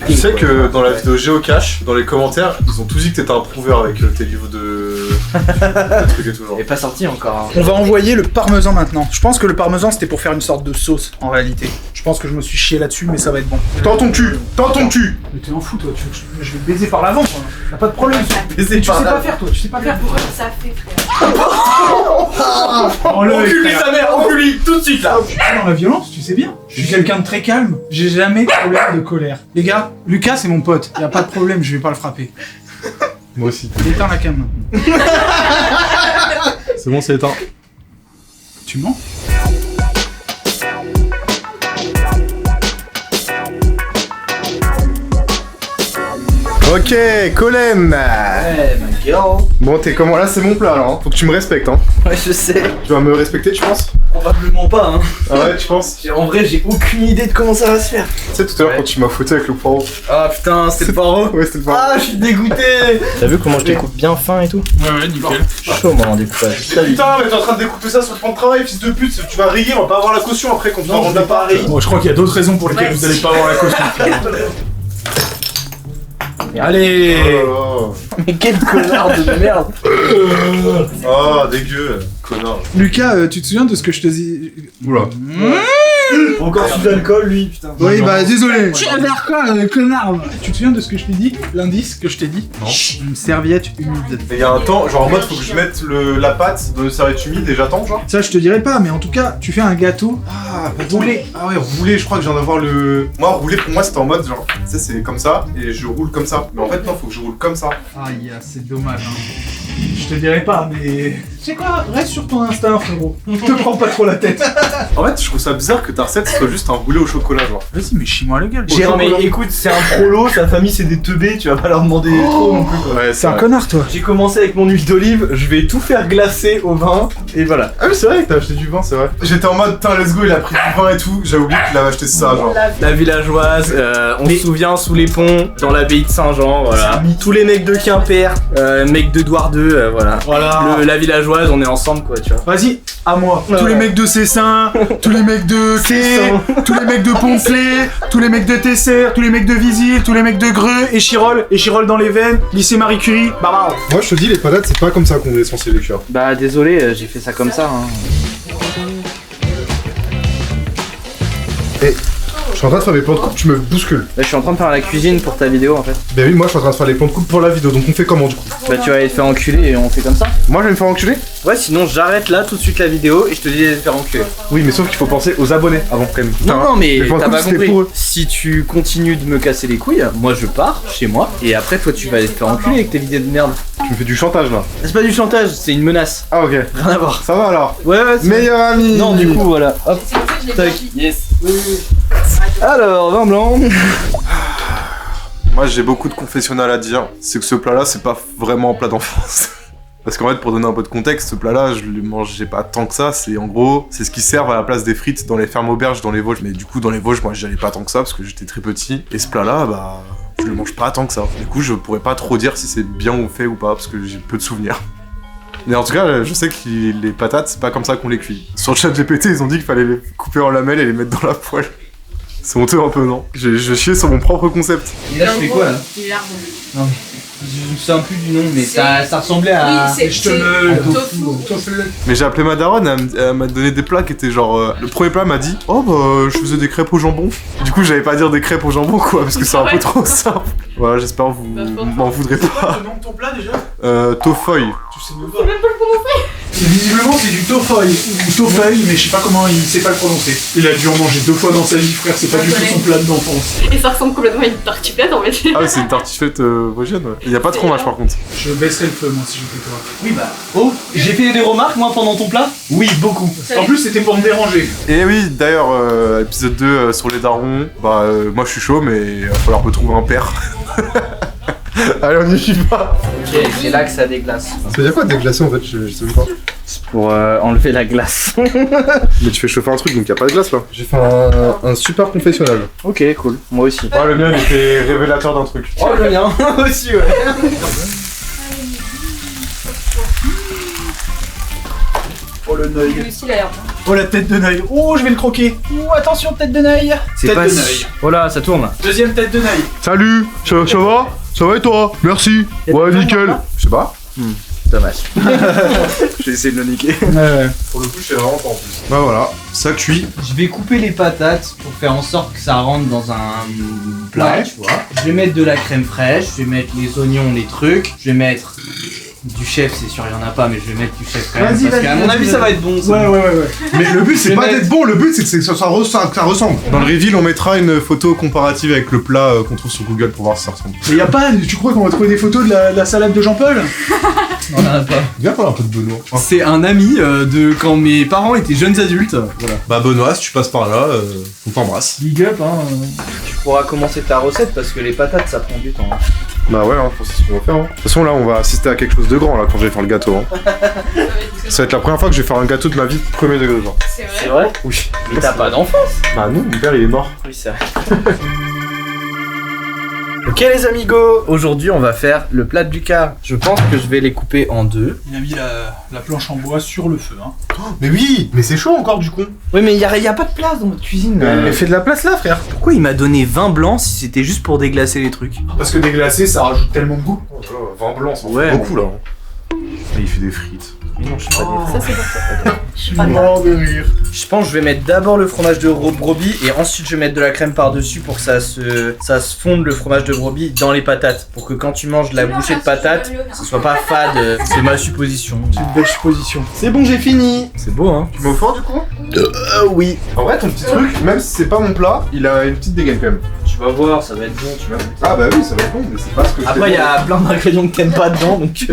Tu sais que dans la vidéo Géocache, dans les commentaires, ils ont tous dit que t'étais un prouveur avec tes livres de trucs et tout genre. Elle est pas sortie encore. On va envoyer le parmesan maintenant. Je pense que le parmesan c'était pour faire une sorte de sauce en réalité. Je pense que je me suis chié là-dessus, mais ça va être bon. Tends ton cul. Mais t'es en fou toi, tu veux que je vais te baiser par l'avant quoi. Y'a pas de problème. Baiser Tu par sais là. pas faire toi, tu sais pas faire. Ça fait frère. Enculez sa mère, enculez tout de suite là. Je suis pas dans la violence, tu sais bien. Je suis quelqu'un de très calme. J'ai jamais de problème de colère. Les gars, Lucas c'est mon pote. Y a pas de problème, je vais pas le frapper. Moi aussi. Éteins la cam maintenant. C'est bon, c'est éteint. Tu mens? Ok, Colem. Ouais, ma girl. Bon, t'es comment là? C'est mon plat là. Hein. Faut que tu me respectes. Hein. Ouais, je sais. Tu vas me respecter, tu penses? Probablement pas, hein. Ah ouais, tu penses? En vrai, j'ai aucune idée de comment ça va se faire. Tu sais, tout à l'heure quand tu m'as foutu avec le poireau. Ah putain, c'était le poireau. Ouais, c'était le poireau. Ah, je suis dégoûté. T'as vu comment je découpe bien fin et tout? Ouais, nickel. Chaud, moi, en découpage. Putain, mais t'es en train de découper ça sur le plan de travail, fils de pute. Tu vas rire, on va pas avoir la caution après quand tu vas rendre l'appareil. Bon, je crois qu'il y a d'autres raisons pour lesquelles vous allez pas avoir la caution. Allez. Oh, Mais quel connard de merde. oh dégueu, connard. Lucas, tu te souviens de ce que je te dis? Oula. Encore sous d'alcool, lui, putain. Oui, bah désolé. Tu vas faire quoi, connard? Tu te souviens de ce que je t'ai dit? L'indice que je t'ai dit? Non. Une serviette humide. Il y a un temps, genre en mode faut que je mette la pâte dans une serviette humide et j'attends, genre. Ça, je te dirais pas, mais en tout cas, tu fais un gâteau. Ah, roulé. Ah ouais, roulé, je crois que je viens d'avoir le. Moi, roulé pour moi c'était en mode genre, tu sais, c'est comme ça et je roule comme ça. Mais en fait, non, faut que je roule comme ça. Aïe, c'est dommage. Hein. Je te dirai pas, mais... C'est quoi? Reste sur ton instinct, frérot. Te prends pas trop la tête. En fait, je trouve ça bizarre que ta recette soit juste un roulé au chocolat, genre. Vas-y, mais chie-moi la gueule. Non mais écoute, c'est un prolo, sa famille c'est des teubés, tu vas pas leur demander trop non plus quoi. Ouais, C'est un connard, toi. J'ai commencé avec mon huile d'olive, je vais tout faire glacer au vin, et voilà. Ah oui, c'est vrai que t'as acheté du vin, c'est vrai. J'étais en mode, putain, let's go, il a pris du vin et tout. J'avais oublié qu'il avait acheté ça, genre. La villageoise, on se souvient sous les ponts, dans l'abbaye de Saint-Jean, voilà. Tous les mecs de Quimper, mecs de Douar 2, voilà. Voilà. La villageoise, on est ensemble quoi, tu vois. Vas-y, à moi. Ouais. Tous les mecs de Cessin, tous les mecs de Quai, tous les mecs de Pont-Clé, tous les mecs de Tesser, tous les mecs de Visil, tous les mecs de Greux, et Chirol dans les veines, lycée Marie Curie, bah. Moi, je te dis, les patates, c'est pas comme ça qu'on est censé les cuire. Bah désolé, j'ai fait ça comme ça. Hein. Je suis en train de faire mes plans de coupe, tu me bouscules. Là, je suis en train de faire la cuisine pour ta vidéo en fait. Ben oui, moi, je suis en train de faire les plans de coupe pour la vidéo, donc on fait comment du coup? Bah tu vas aller te faire enculer et on fait comme ça. Moi, je vais me faire enculer? Ouais, sinon j'arrête là tout de suite la vidéo et je te dis de te faire enculer. Oui, mais sauf qu'il faut penser aux abonnés avant quand même. Non, mais les plans de t'as coupe, pas c'était compris. pour eux. Si tu continues de me casser les couilles, moi je pars chez moi et après toi tu vas aller te faire enculer avec tes vidéos de merde. Tu me fais du chantage là. C'est pas du chantage, c'est une menace. Ah, ok. Rien à voir. Ça va alors? Ouais, ouais, c'est... Meilleur ami! Non, du coup, voilà. Hop, C'est pour ça que je l'ai tac. pas dit. Yes. Alors, vin blanc. Moi j'ai beaucoup de confessionnal à dire. C'est que ce plat là c'est pas vraiment un plat d'enfance. Parce qu'en fait pour donner un peu de contexte, ce plat là je le mangeais pas tant que ça. C'est en gros, c'est ce qui sert à la place des frites dans les fermes auberges dans les Vosges. Mais du coup dans les Vosges moi j'y allais pas tant que ça parce que j'étais très petit. Et ce plat là bah je le mange pas tant que ça. Du coup je pourrais pas trop dire si c'est bien ou fait ou pas parce que j'ai peu de souvenirs. Mais en tout cas, je sais que les patates, c'est pas comme ça qu'on les cuit. Sur le chat GPT, ils ont dit qu'il fallait les couper en lamelles et les mettre dans la poêle. C'est honteux un peu, non? Je chiais sur mon propre concept. Et là, je fais quoi là? C'est l'arbre. Je me souviens plus du nom, mais C'est- ça ressemblait à. Oui, c'est Tofu. Mais j'ai appelé ma daronne, elle m'a donné des plats qui étaient genre... le premier plat m'a dit « Oh bah, je faisais des crêpes au jambon. » Du coup, j'allais pas dire des crêpes au jambon, quoi, parce que c'est un peu trop simple. Voilà, j'espère que vous m'en voudrez pas. Le nom de ton plat déjà? Tofoy. Tu sais même pas. Visiblement, c'est du tofoy ou tofeuille, mais je sais pas comment il sait pas le prononcer. Il a dû en manger 2 fois dans sa vie, frère, c'est pas du tout son plat d'enfance. Et ça ressemble complètement à une tartiflette en fait. Ah, c'est une tartiflette vosgienne, ouais. Il y a pas de fromage, par contre. Je baisserai le feu, moi, si j'étais toi. Oui, bah. Oh, j'ai fait des remarques moi pendant ton plat? Oui, beaucoup. En plus, c'était pour me déranger. Et oui, d'ailleurs, épisode 2 sur les darons, bah, moi je suis chaud, mais il va falloir retrouver un père. Allez, on y va. Ok, c'est là que ça déglace. Ça veut dire quoi déglacer en fait? Je sais même pas. C'est pour enlever la glace. Mais tu fais chauffer un truc donc y a pas de glace là. J'ai fait un super confessionnal. Ok, cool. Moi aussi. Ah, le mien il était révélateur d'un truc. Oh, le mien aussi, ouais. Oh le Lui neuil. aussi il a l'air. Oh la tête de neuil. Oh, je vais le croquer. Oh, attention, tête de neuil. C'est Tête pas de si- neuil. Oh là, ça tourne. Deuxième tête de neuil. Salut, ça va? Ça va et toi? Merci. Ouais, nickel. Je sais pas. Dommage. J'ai essayé de le niquer. Pour le coup, je sais vraiment pas en plus. Bah voilà, ça cuit. Je vais couper les patates pour faire en sorte que ça rentre dans un plat, Ouais. tu vois. Je vais mettre de la crème fraîche, je vais mettre les oignons, les trucs. Je vais mettre du chef, c'est sûr, il y en a pas, mais je vais mettre du chef quand même. Vas-y, Parce vas-y, qu'à mon vas-y, avis, vas-y. ça va être bon. ça. Ouais. Mais le but, c'est Je vais pas mettre- d'être bon, le but, c'est que ça ressemble. Dans le reveal, on mettra une photo comparative avec le plat qu'on trouve sur Google pour voir si ça ressemble. Mais y a pas, tu crois qu'on va trouver des photos de la salade de Jean-Paul? Non, il y en a pas. Viens parler un peu de Benoît. C'est un ami de quand mes parents étaient jeunes adultes. Voilà. Bah Benoît, si tu passes par là, on t'embrasse. Big up, hein. Tu pourras commencer ta recette parce que les patates ça prend du temps. Bah ouais, hein, c'est ce qu'on va faire. Hein. De toute façon, là, on va assister à quelque chose de grand là quand je vais faire le gâteau. Hein. Ça va être la première fois que je vais faire un gâteau de ma vie, premier degré, genre. C'est vrai. C'est vrai? Oui. Mais t'as pas d'enfance? Bah non, mon père il est mort. Oui, c'est vrai. Ok les amigos, aujourd'hui on va faire le plat de Lucas. Je pense que je vais les couper en deux. Il a mis la planche en bois sur le feu, hein. Mais oui, mais c'est chaud encore du con. Oui mais y a pas de place dans votre cuisine. Mais fais de la place là, frère. Pourquoi il m'a donné vin blanc si c'était juste pour déglacer les trucs? Parce que déglacé, ça rajoute tellement de goût. Vin blanc, ça Ouais, beaucoup là. Il fait des frites. Non, je sais pas dire. Ça c'est pour ça. Je suis pas Mort de rire. Je pense que je vais mettre d'abord le fromage de brebis et ensuite je vais mettre de la crème par-dessus pour que ça se fonde le fromage de brebis dans les patates. Pour que quand tu manges de la bouchée de patates, ce soit pas fade. C'est ma supposition. C'est une belle supposition. C'est bon, j'ai fini. C'est beau hein. Tu m'as offert du coup? Oui. En vrai, ton petit truc, même si c'est pas mon plat, il a une petite dégaine quand même. Tu vas voir, ça va être bon, tu vois. Ah bah oui, ça va être bon, mais c'est pas ce que je Après, il y a plein d'ingrédients que t'aimes pas dedans, donc.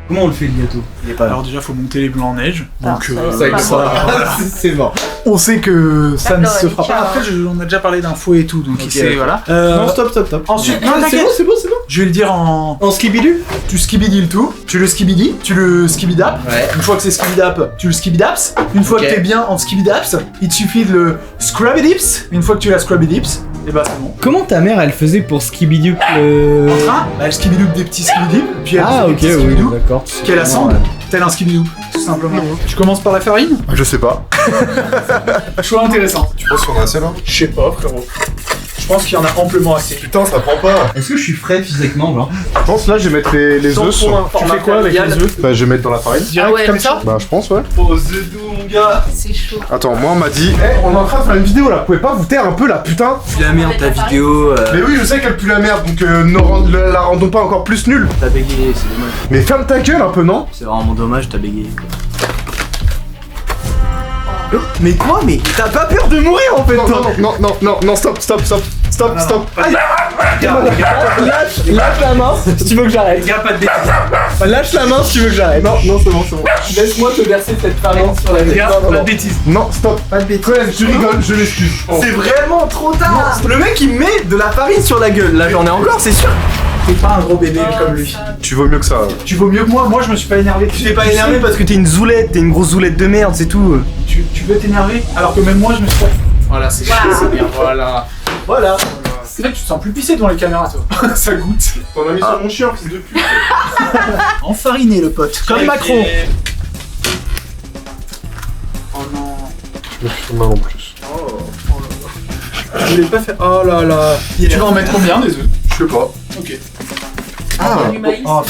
Comment on le fait le gâteau? Il est pas là. Alors déjà, faut monter les blancs en neige. Donc ça, C'est mort. on sait que ça ne D'accord, se fera pas. Richard. Après, on a déjà parlé d'un fouet et tout, donc Ok, il sait, ok. voilà. Non, stop. Ensuite, non, c'est t'inquiète. bon, c'est bon. Je vais le dire en... En skibidu? Tu skibidi le tout, tu le skibidi, tu le skibidap. Ouais. Une fois que c'est skibidap, tu le skibidaps. Une fois Ok. que t'es bien en skibidaps, il te suffit de le scrubbidips. Une fois que tu l'as scrubbidips, et bah c'est bon. Comment ta mère elle faisait pour skibidu En train, bah, elle skibidoupe des petits skibidip, puis elle fait des petits skibidoup, d'accord. qu'elle assemble, tel un skibidoup, tout simplement. Tu commences par la farine. Je sais pas. Choix intéressant. Tu penses qu'on a assez là? Je sais pas, frérot. Je pense qu'il y en a amplement assez. Putain, ça prend pas. Est-ce que je suis frais physiquement, genre? Je pense là, je vais mettre les œufs sur. Tu fais quoi avec les œufs? Bah, je vais mettre dans la farine. Direct ouais, comme mais ça? Bah, je pense, ouais. Pose doux, mon gars. C'est chaud. Attends, moi, on m'a dit. On est en train de faire une vidéo là. Vous pouvez pas vous taire un peu là, putain? La merde, ta vidéo. Mais oui, je sais qu'elle pue la merde, donc la rendons pas encore plus nulle. T'as bégayé, c'est dommage. Mais ferme ta gueule un peu, non? C'est vraiment dommage, t'as bégayé. Mais quoi? Mais t'as pas peur de mourir en fait, toi? Non, stop. Lâche la main si tu veux que j'arrête. Gars, pas de bêtises. Lâche la main si tu veux que j'arrête. Non, c'est bon. Laisse-moi te verser cette farine sur la Gars, tête. pas de bêtises. Non, stop. Pas de bêtises. Colin, tu rigoles, je m'excuse. C'est vraiment trop tard. Le mec il me met de la farine sur la gueule. Là j'en ai encore, c'est sûr. T'es pas un gros bébé comme lui. Tu vaux mieux que ça. Tu vaux mieux que moi, je me suis pas énervé. Tu t'es pas énervé parce que t'es une zoulette, t'es une grosse zoulette de merde, c'est tout. Tu veux t'énerver alors que même moi je me suis pas... Voilà, c'est c'est bien, voilà. Voilà. C'est vrai que tu te sens plus pissé devant les caméras toi. Ça goûte. T'en as mis sur mon chien, fils de pute. Enfariné le pote. Comme Macron. Oh non. Je me suis fait mal en plus. Je voulais pas faire... Oh là là. Tu vas en mettre combien des œufs? Je sais pas. Ok. Du maïs. Oh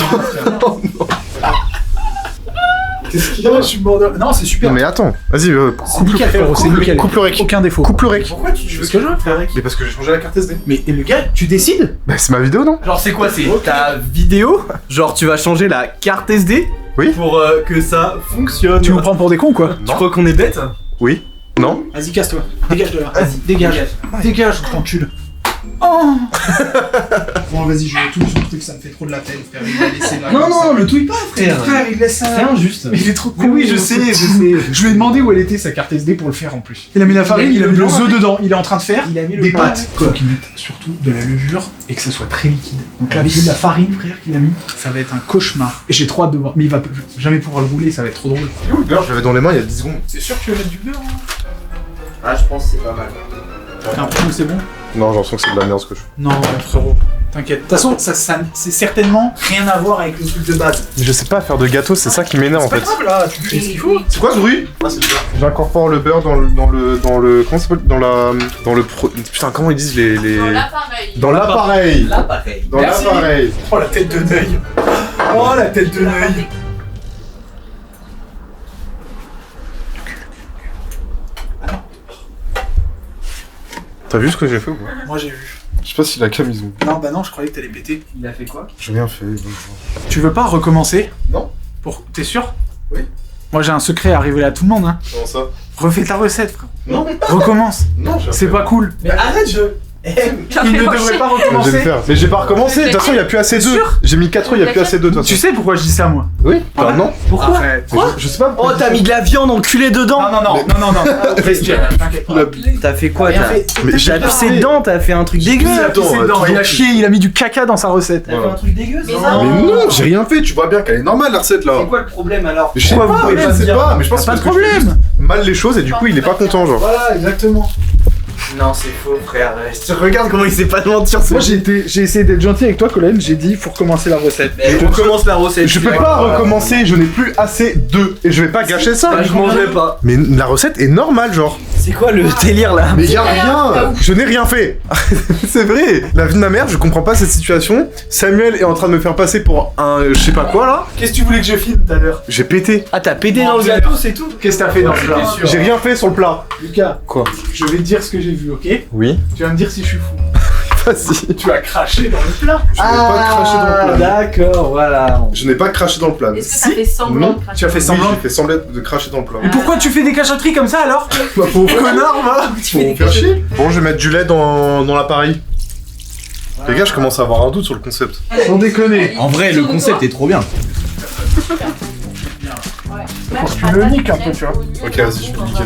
Qu'est-ce qu'il y a? Je suis mort de... Non, c'est super. Non, mais attends. Vas-y, C'est nickel, frérot, c'est nickel. coupe le rec. Aucun défaut. Coupe le rec. Pourquoi tu veux ce que je veux faire avec? Mais parce que j'ai changé la carte SD. Mais et le gars, tu décides? Bah, c'est ma vidéo, non? Genre c'est quoi? C'est ta vidéo? Genre tu vas changer la carte SD? Oui. Pour que ça fonctionne. Tu nous prends pour des cons quoi? Tu crois qu'on est bête? Oui. Non? Vas-y, casse-toi. Dégage de là. Vas-y, dégage. Dégage, t'encules. Oh bon, vas-y, je vais tout son truc, ça me fait trop de la peine, frère. Il va laisser là. comme ça. le touille pas, Frère, il laisse ça. C'est injuste. Mais il est trop con. Oui, je sais. Je lui ai demandé où elle était sa carte SD pour le faire en plus. Il a mis la farine, il a mis les œufs dedans. Il est en train de faire des pâtes. Faut qu'il mette surtout de la levure et que ça soit très liquide. Donc là, vu la farine, frère, qu'il a mis, ça va être un cauchemar. Et j'ai trop hâte de voir. Mais il va jamais pouvoir le rouler, ça va être trop drôle. Le beurre, je l'avais dans les mains il y a 10 secondes. C'est sûr que tu veux mettre du beurre? Ah, je pense que c'est pas mal. T'as l'impression que c'est bon? Non, j'ai l'impression que c'est de la merde ce que je fais. Non, frérot. T'inquiète. De toute façon, ça c'est certainement rien à voir avec le truc de base. Mais je sais pas faire de gâteau, c'est ça qui m'énerve en C'est pas fait. grave là, tu fais ce qu'il faut. C'est quoi ce bruit? Ah, c'est le beurre. J'incorpore le beurre dans le. Comment ça s'appelle? Dans le pro. Putain, comment ils disent les. Dans l'appareil. Dans l'appareil! Là, pareil. Dans Merci. l'appareil! Oh la tête de Neuil. Oh la tête de Neuil. T'as vu ce que j'ai fait ou pas? Moi j'ai vu. Je sais pas si la cam ils ont. Non, bah non, je croyais que t'allais péter. Il a fait quoi? J'ai rien fait. Tu veux pas recommencer? Non. T'es sûr? Oui. Moi j'ai un secret à révéler à tout le monde, hein. Comment ça? Refais ta recette, frère. Non. Recommence. Non, j'ai C'est pas cool. Mais arrête, je. Il ne devrait pas Je vais le recommencer. faire. Mais j'ai pas recommencé, de toute façon il y a plus assez T'es d'œufs. sûr? J'ai mis 4 œufs, il y a plus assez d'œufs de toute Tu façon. sais pourquoi je dis ça, moi? Oui? Bah non. Pourquoi? Arrête. Je sais pas. Oh t'as mis de la viande enculée dedans. Non. Respire. T'inquiète pas. T'as fait quoi? Rien T'as fait. Mais j'ai T'as pissé dedans, t'as fait un truc dégueu. Il a pissé dedans, il a chié, il a mis du caca dans sa recette. T'as fait un truc dégueu, Mais ça? non. Mais non, j'ai rien fait, tu vois bien qu'elle est normale la recette là. C'est quoi le problème alors? Mais je sais Pourquoi vous pas, pouvez je pas sais dire? pas, mais je pense Pas de que je fais problème. mal les choses et du coup il est pas content genre. Voilà, exactement. Non, c'est faux, frère. Regarde comment il sait pas de mentir ce Moi j'ai essayé d'être gentil avec toi, Colin, j'ai dit faut recommencer la recette. On commence la recette. Je peux pas recommencer, je n'ai plus assez d'œufs et je vais pas gâcher ça. Bah, je mangerai pas. Mais la recette est normale genre. C'est quoi le délire là? Mais y a rien, je n'ai rien fait. C'est vrai. La vie de ma mère, je comprends pas cette situation. Samuel est en train de me faire passer pour un je sais pas quoi là. Qu'est-ce que tu voulais que je filme tout à l'heure? J'ai pété. Ah t'as pédé dans le gâteau, c'est tout? Qu'est-ce que t'as fait dans le plat? J'ai rien fait sur le plat. Lucas, Quoi? je vais te dire ce que j'ai vu, ok? Oui. Tu vas me dire si je suis fou. Vas-y. Tu as craché dans le plat. Je n'ai pas craché dans le plat. D'accord, voilà. Je n'ai pas craché dans le plat. Est-ce que t'as fait semblant Non. de cracher? Tu as fait semblant. Oui, j'ai fait semblant de cracher dans le plat. Et pourquoi tu fais des cachotteries comme ça alors? Bah, faut Connard, va! faut faire chier. Bon, je vais mettre du lait dans l'appareil. Les gars, je commence à avoir un doute sur le concept. Sans déconner. En vrai, le concept est trop bien. Faut que tu le niques un peu, tu vois. Ok, vas-y, je peux niquer.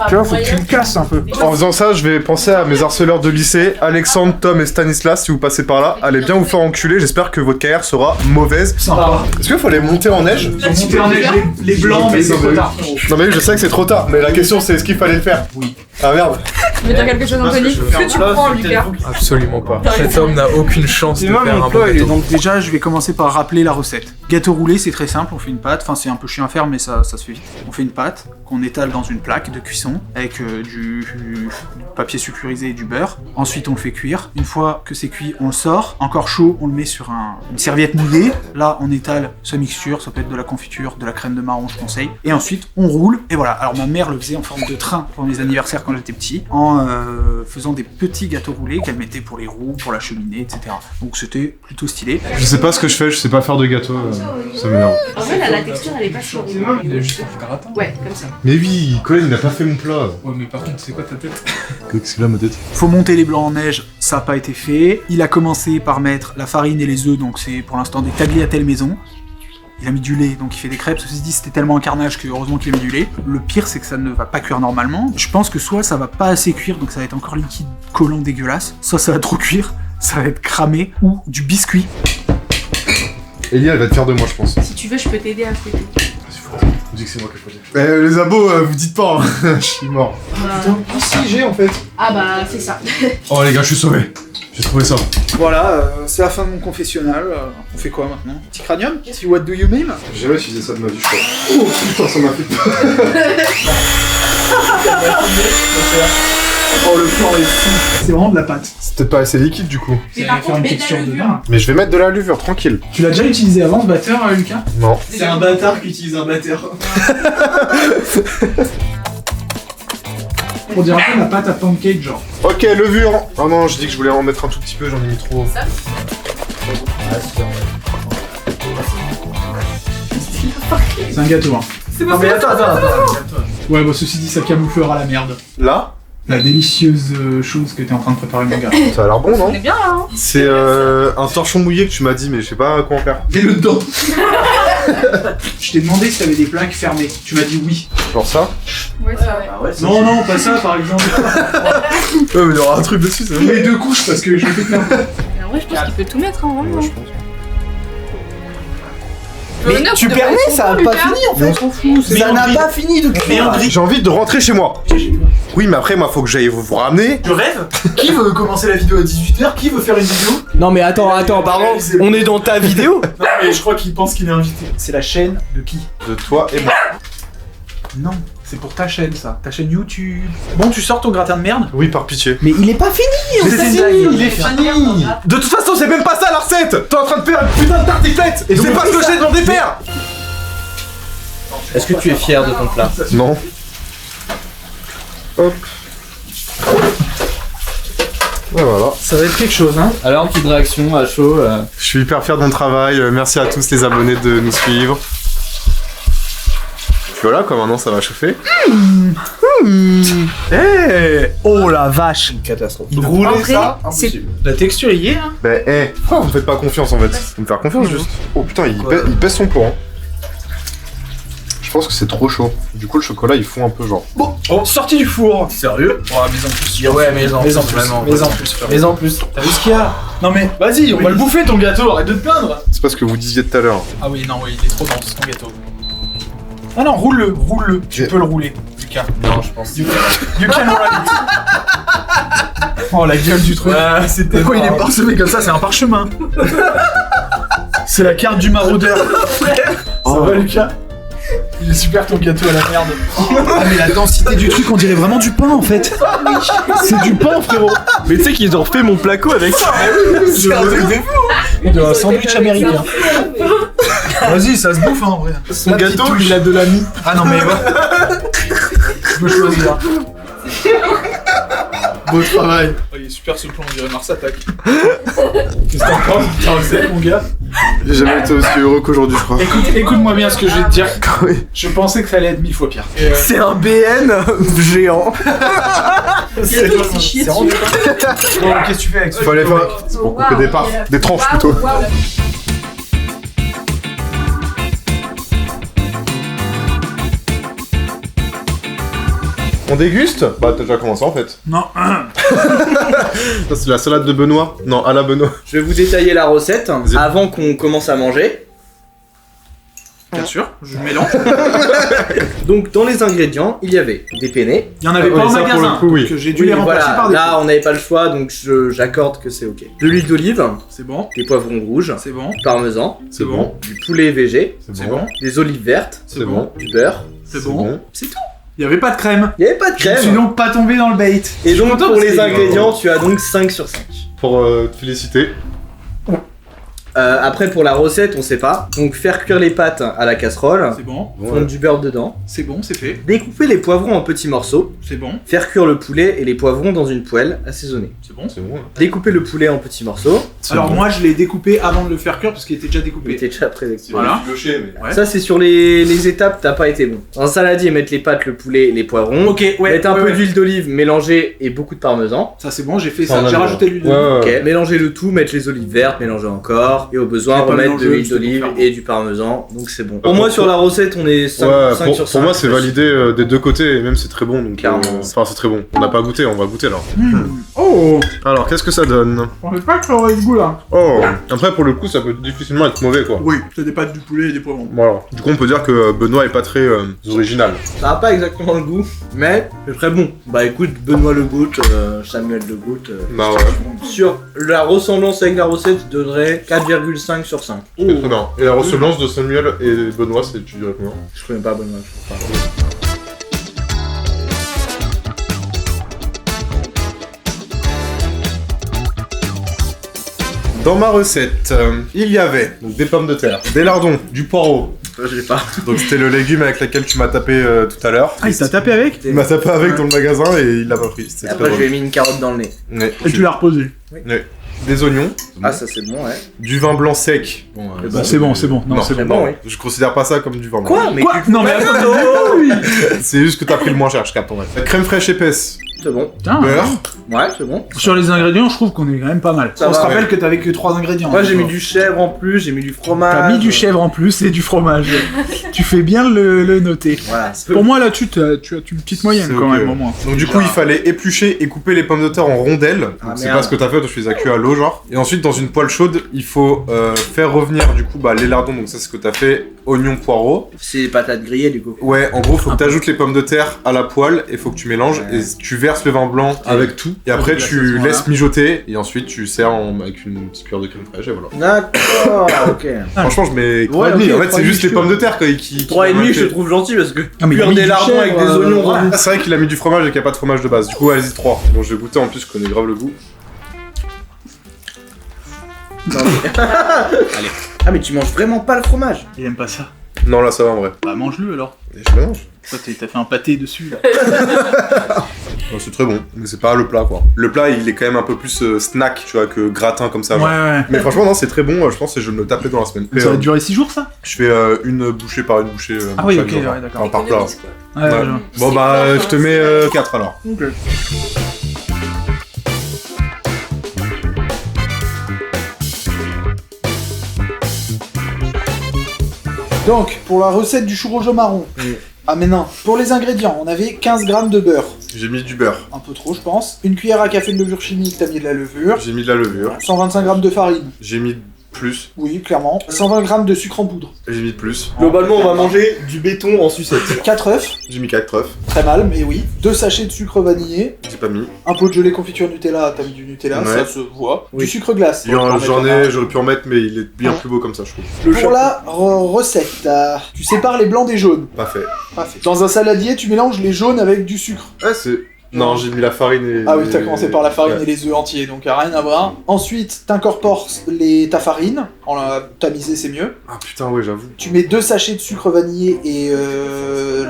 Tu vois, faut que tu le casses un peu. En faisant ça, je vais penser à mes harceleurs de lycée, Alexandre, Tom et Stanislas, si vous passez par là. Allez bien vous faire enculer, j'espère que votre carrière sera mauvaise. Sympa. Est-ce qu'il faut les monter en neige? Ils ont monté en neige les blancs, mais c'est trop tard. Non mais oui, je sais que c'est trop tard, mais la question c'est est-ce qu'il fallait le faire? Oui. Ah merde. Tu veux dire quelque chose, Anthony? Que tu prends, Lucas? Absolument pas. Cet homme n'a aucune chance de faire un bon gâteau. Donc déjà, je vais commencer par rappeler la recette. Gâteau roulé, c'est très simple, on fait une pâte, enfin c'est un peu chiant à faire mais ça se fait vite. On fait une pâte qu'on étale dans une plaque de cuisson avec du papier sulfurisé et du beurre. Ensuite on le fait cuire. Une fois que c'est cuit, on le sort. Encore chaud, on le met sur une serviette mouillée. Là on étale sa mixture, ça peut être de la confiture, de la crème de marron, je conseille. Et ensuite on roule et voilà. Alors ma mère le faisait en forme de train pour mes anniversaires quand j'étais petit, en faisant des petits gâteaux roulés qu'elle mettait pour les roues, pour la cheminée, etc. Donc c'était plutôt stylé. Je sais pas ce que je fais, je sais pas faire de gâteau, ça m'énerve. En vrai, là, la texture, elle est pas si horrible. Il a juste un gratin. Ouais, comme ça. Mais oui, Colin il n'a pas fait mon plat. Ouais, mais par contre, c'est quoi ta tête? Qu'est-ce qu'il a ma tête? Faut monter les blancs en neige, ça n'a pas été fait. Il a commencé par mettre la farine et les œufs, donc c'est pour l'instant des tagliatelles maison. Il a mis du lait, donc il fait des crêpes. Ceci dit, c'était tellement un carnage que heureusement qu'il a mis du lait. Le pire, c'est que ça ne va pas cuire normalement. Je pense que soit ça va pas assez cuire, donc ça va être encore liquide, collant, dégueulasse. Soit ça va trop cuire, ça va être cramé, ou du biscuit. Elia elle va être fière de moi je pense. Si tu veux, je peux t'aider à fouetter. Vas-y faut. On dit que c'est moi qui ai fouetté. Les abos, vous dites pas, hein. Je suis mort. Si j'ai en fait. Ah bah, c'est ça. Oh les gars, je suis sauvé. J'ai trouvé ça. Voilà, c'est la fin de mon confessionnal. On fait quoi maintenant? Petit cranium? Petit what do you mean? J'ai jamais utilisé ça de ma vie, je crois. Oh putain, ça m'a fait peur. Oh, le plan est fou. C'est vraiment de la pâte. C'est peut-être pas assez liquide du coup. Mais par contre, mets de la levure. Mais je vais mettre de la levure, tranquille. Tu l'as déjà utilisé avant ce batteur, Lucas? Non. C'est un bâtard qui utilise un batteur. On dirait un peu la pâte à pancake, genre. Ok, levure. Oh non, j'ai dit que je voulais en mettre un tout petit peu, j'en ai mis trop. Ça. C'est un gâteau, hein. C'est pas mais attends. Ouais, bah ceci dit, ça camouflera la merde. Là, La délicieuse chose que t'es en train de préparer, mon gars. ça a l'air bon, non? On est bien là, hein. C'est un torchon mouillé que tu m'as dit, mais je sais pas quoi en faire. Mets-le dedans. Je t'ai demandé si t'avais des plaques fermées. Tu m'as dit oui. Genre ça? Ouais, ça va. Non, pas ça, par exemple. Ouais, mais il y aura un truc dessus, c'est Les deux couches, parce que je fais plein. Mais en vrai, je pense qu'il peut tout mettre, hein, vraiment. Mais tu permets, ça a pas fini en fait. On s'en fout, c'est Ça n'a pas fini de cuire. J'ai envie de rentrer chez moi. Oui, mais après, moi, faut que j'aille vous ramener. Je rêve. Qui veut commencer la vidéo à 18h? Qui veut faire une vidéo? Non mais attends, pardon, on est dans ta vidéo. Non, mais je crois qu'il pense qu'il est invité. C'est la chaîne de qui? De toi et moi. Non, c'est pour ta chaîne, ça. Ta chaîne YouTube. Bon, tu sors ton gratin de merde? Oui, par pitié. Mais il est pas fini. C'est fini, il est fini. De toute façon, c'est même pas ça la recette. T'es en train de faire une putain de tartiflette. Et c'est pas ce que j'ai demandé de faire. Est-ce que tu es fier de ton plat? Non. Hop. Et voilà. Ça va être quelque chose, hein. Alors, petite réaction à chaud. Je suis hyper fier de mon travail. Merci à tous les abonnés de nous suivre. Puis voilà, quoi, maintenant ça va chauffer. Oh la vache. Catastrophe. Rouler ça, c'est- impossible. La texture y est, hein. Bah, pourquoi vous me faites pas confiance en fait? Faut me faire confiance juste. Oh putain, il pèse son poids. Hein. Je pense que c'est trop chaud. Du coup, le chocolat il fond un peu genre. Bon, sorti du four. Sérieux? Oh, mais en plus. Ouais, mais en Mais en plus, plus, vraiment. mais en plus, frère. Mais en plus. T'as vu ce qu'il y a? Non mais, vas-y, on va le bouffer ton gâteau, arrête de te plaindre. C'est pas ce que vous disiez tout à l'heure. Ah oui, non, oui, il est trop dense ton gâteau. Ah non, roule-le. Tu peux le rouler, Lucas. Non, je pense. You can roll it. Oh la gueule du truc. C'était Pourquoi il est parsemé comme ça? C'est un parchemin. C'est la carte du maraudeur. Ça va, Lucas? Il est super ton gâteau à la merde. Ah mais la densité du truc, on dirait vraiment du pain en fait. C'est du pain, frérot. Mais tu sais qu'ils ont refait mon placo avec ça. C'est un truc de fou. De un sandwich américain. Vas-y, ça se bouffe hein, en vrai. Son gâteau, il a de la mie. Ah non mais ouais. Je peux choisir. Beau travail. Oh, il est super ce plan, on dirait Mars Attack. Qu'est-ce que t'en penses? T'as recette, mon gars? J'ai jamais été aussi heureux qu'aujourd'hui, je crois. Écoute-moi bien ce que je vais te dire. Oui. Je pensais que ça allait être 1000 fois pire. C'est un BN géant. C'est vraiment bon, qu'est-ce que tu fais avec ça? Faut aller faire. C'est pour couper des parts. Des tranches plutôt. On déguste? Bah t'as déjà commencé en fait. Non. Ça c'est la salade de Benoît. Non, à la Benoît. Je vais vous détailler la recette avant qu'on commence à manger. Bien sûr, je mélange. Donc dans les ingrédients, il y avait des penne. Il y en avait Ah pas ouais, au ça, pour magasin, le coup, oui. donc j'ai dû les remplacer voilà, par des là on n'avait pas le choix, donc j'accorde que c'est ok. De l'huile d'olive, C'est bon, des poivrons rouges, c'est bon, du parmesan, C'est bon. du poulet végé, c'est bon, des olives vertes, C'est bon. du beurre. c'est bon. C'est tout. Il y avait pas de crème. Il n'y avait pas de Je ne suis crème. donc pas tombé dans le bait. Et Je suis donc content pour parce les que- ingrédients, tu as donc 5 sur 5. Pour te féliciter. Après pour la recette, on sait pas. Donc faire cuire les pâtes à la casserole, C'est bon, fondre du beurre dedans, c'est bon, c'est fait. découper les poivrons en petits morceaux, C'est bon, faire cuire le poulet et les poivrons dans une poêle assaisonnée. c'est bon. C'est bon. Hein. Découper le poulet en petits morceaux. Alors moi je l'ai découpé avant de le faire cuire parce qu'il était déjà Il découpé. était déjà prêt. Voilà. Ouais. Ça c'est sur les étapes, t'as pas été bon. Un saladier, mettre les pâtes, le poulet et les poivrons. Ok, ouais. Mettre un ouais, peu ouais. d'huile d'olive, mélanger et beaucoup de parmesan. Ça c'est bon, j'ai fait Ça, ça. on a J'ai vu, rajouté l'huile ouais. d'olive. Ouais. Ok, mélanger le tout, mettre les olives vertes, mélanger encore. Et au besoin, J'ai pas remettre de mélangé, l'huile juste pour d'olive faire. et du parmesan. Donc c'est bon. Pour moi, sur la recette, on est 5, Ouais, 5 sur 5. pour moi c'est validé des deux côtés et même c'est très bon donc Clairement. enfin c'est très bon. On n'a pas goûté, on va goûter alors. Oh, Alors qu'est-ce que ça donne? je pensais pas que ça aurait ce goût là. Oh. Après pour le coup ça peut difficilement être mauvais quoi. Oui, c'est des pâtes, du poulet et des poivrons. Voilà. Du coup on peut dire que Benoît est pas très original. Ça a pas exactement le goût, mais c'est très bon. Bah écoute, Benoît le goûte, Samuel le goûte. Bah ouais. Sur la ressemblance avec la recette, je donnerais 4,5 sur 5. C'est très bien. Et la ressemblance de Samuel et Benoît c'est tu dirais combien? Je connais pas Benoît, je crois pas. Dans ma recette, il y avait donc, des pommes de terre, des lardons, du poireau. Je l'ai pas. Donc c'était le légume avec lequel tu m'as tapé tout à l'heure. Ah, il t'a tapé avec? Il m'a tapé avec dans le magasin et il l'a pas pris. C'était très Après, je drôle. lui ai mis une carotte dans le nez. Ouais. Et tu l'as reposé. Ouais. Des oignons, Ah, ça c'est bon, ouais. du vin blanc sec. Bon, Bah, c'est bon, c'est bon. Non, Non, c'est c'est bon. bon, oui. Je considère pas ça comme du vin blanc. Quoi? Mais Quoi? Non mais attends, lui. C'est juste que t'as pris le moins cher, je capte en vrai. La crème fraîche épaisse, c'est bon. Putain, beurre, Ouais, c'est bon. sur les ingrédients, je trouve qu'on est quand même pas mal. Ça On se va, rappelle ouais. que t'avais que 3 ingrédients. Moi, hein, j'ai mis toi. du chèvre en plus, j'ai mis du fromage. T'as mis du chèvre en plus et du fromage. Tu fais bien le noter. Voilà. Pour moi, là-dessus, tu as une petite moyenne C'est quand ok. même, au moins. Donc du coup, il fallait éplucher et couper les pommes de terre en rondelles. Donc Ah, c'est merde. pas ce que t'as fait, tu les as cuits à l'eau genre. Et ensuite, dans une poêle chaude, il faut faire revenir du coup les lardons. Donc ça, c'est ce que t'as fait, oignons, poireaux. C'est des patates grillées du coup. Ouais, en gros, faut que t'ajoutes les pommes de terre à la poêle et faut que tu mélanges Ouais. et tu verses le vin blanc avec tout. Et après, de la tu sauce, voilà. laisses mijoter et ensuite tu sers avec une petite cuillère de crème fraîche et voilà. D'accord, ok. Franchement, je mets 3,5. Ouais, ok, en fait, 3,5, c'est juste les tu pommes vois. de terre qui 3,5, je te trouve gentil parce que Ah, mais il a cuire mis des du lardons chèvre, avec des oignons. Ah, c'est vrai qu'il a mis du fromage et qu'il n'y a pas de fromage de base. Du coup, allez-y 3. Bon, je vais goûter en plus, je connais grave le goût. Non, mais... Allez. Ah, mais tu manges vraiment pas le fromage. Il aime pas ça. Non, là ça va en vrai. Bah, mange-le alors. Et je mélange. Toi, t'as fait un pâté dessus, là. Non, c'est très bon, mais c'est pas le plat quoi. Le plat, il est quand même un peu plus snack, tu vois, que gratin comme ça. Ouais, genre. ouais. Mais franchement, non, c'est très bon. Je pense que je vais me le taper dans la semaine. Ça va durer 6 jours, ça? Je fais une bouchée par une bouchée. Ah oui, chaque ok, jour, ouais, hein. d'accord. Enfin, par plat. Ouais, Ouais. je vois. Bon bah, je te mets 4 alors. Ok. Donc, pour la recette du chou rouge au marron. Ah mais non, pour les ingrédients, on avait 15 grammes de beurre. J'ai mis du beurre. Un peu trop, je pense. Une cuillère à café de levure chimique, t'as mis de la levure. J'ai mis de la levure. 125 grammes de farine. J'ai mis plus. Oui, clairement. 120 grammes de sucre en poudre. J'ai mis plus. Globalement, on va manger du béton en sucette. 4 œufs. J'ai mis 4 œufs. Très mal, mais oui. 2 sachets de sucre vanillé. J'ai pas mis. Un pot de gelée confiture Nutella, t'as mis du Nutella, Ouais. ça se voit. Oui. Du sucre glace. J'aurais pu en mettre, mais il est bien plus beau comme ça, je trouve. Pour la recette, tu sépares les blancs des jaunes. Pas fait. Parfait. Dans un saladier, tu mélanges les jaunes avec du sucre. Ouais, c'est. Non, j'ai mis la farine et. Ah oui, t'as commencé par la farine Ouais. et les œufs entiers, donc rien à voir. Ensuite, t'incorpores ta farine, en la tamisée c'est mieux. Ah putain, ouais, j'avoue. Tu mets 2 sachets de sucre vanillé et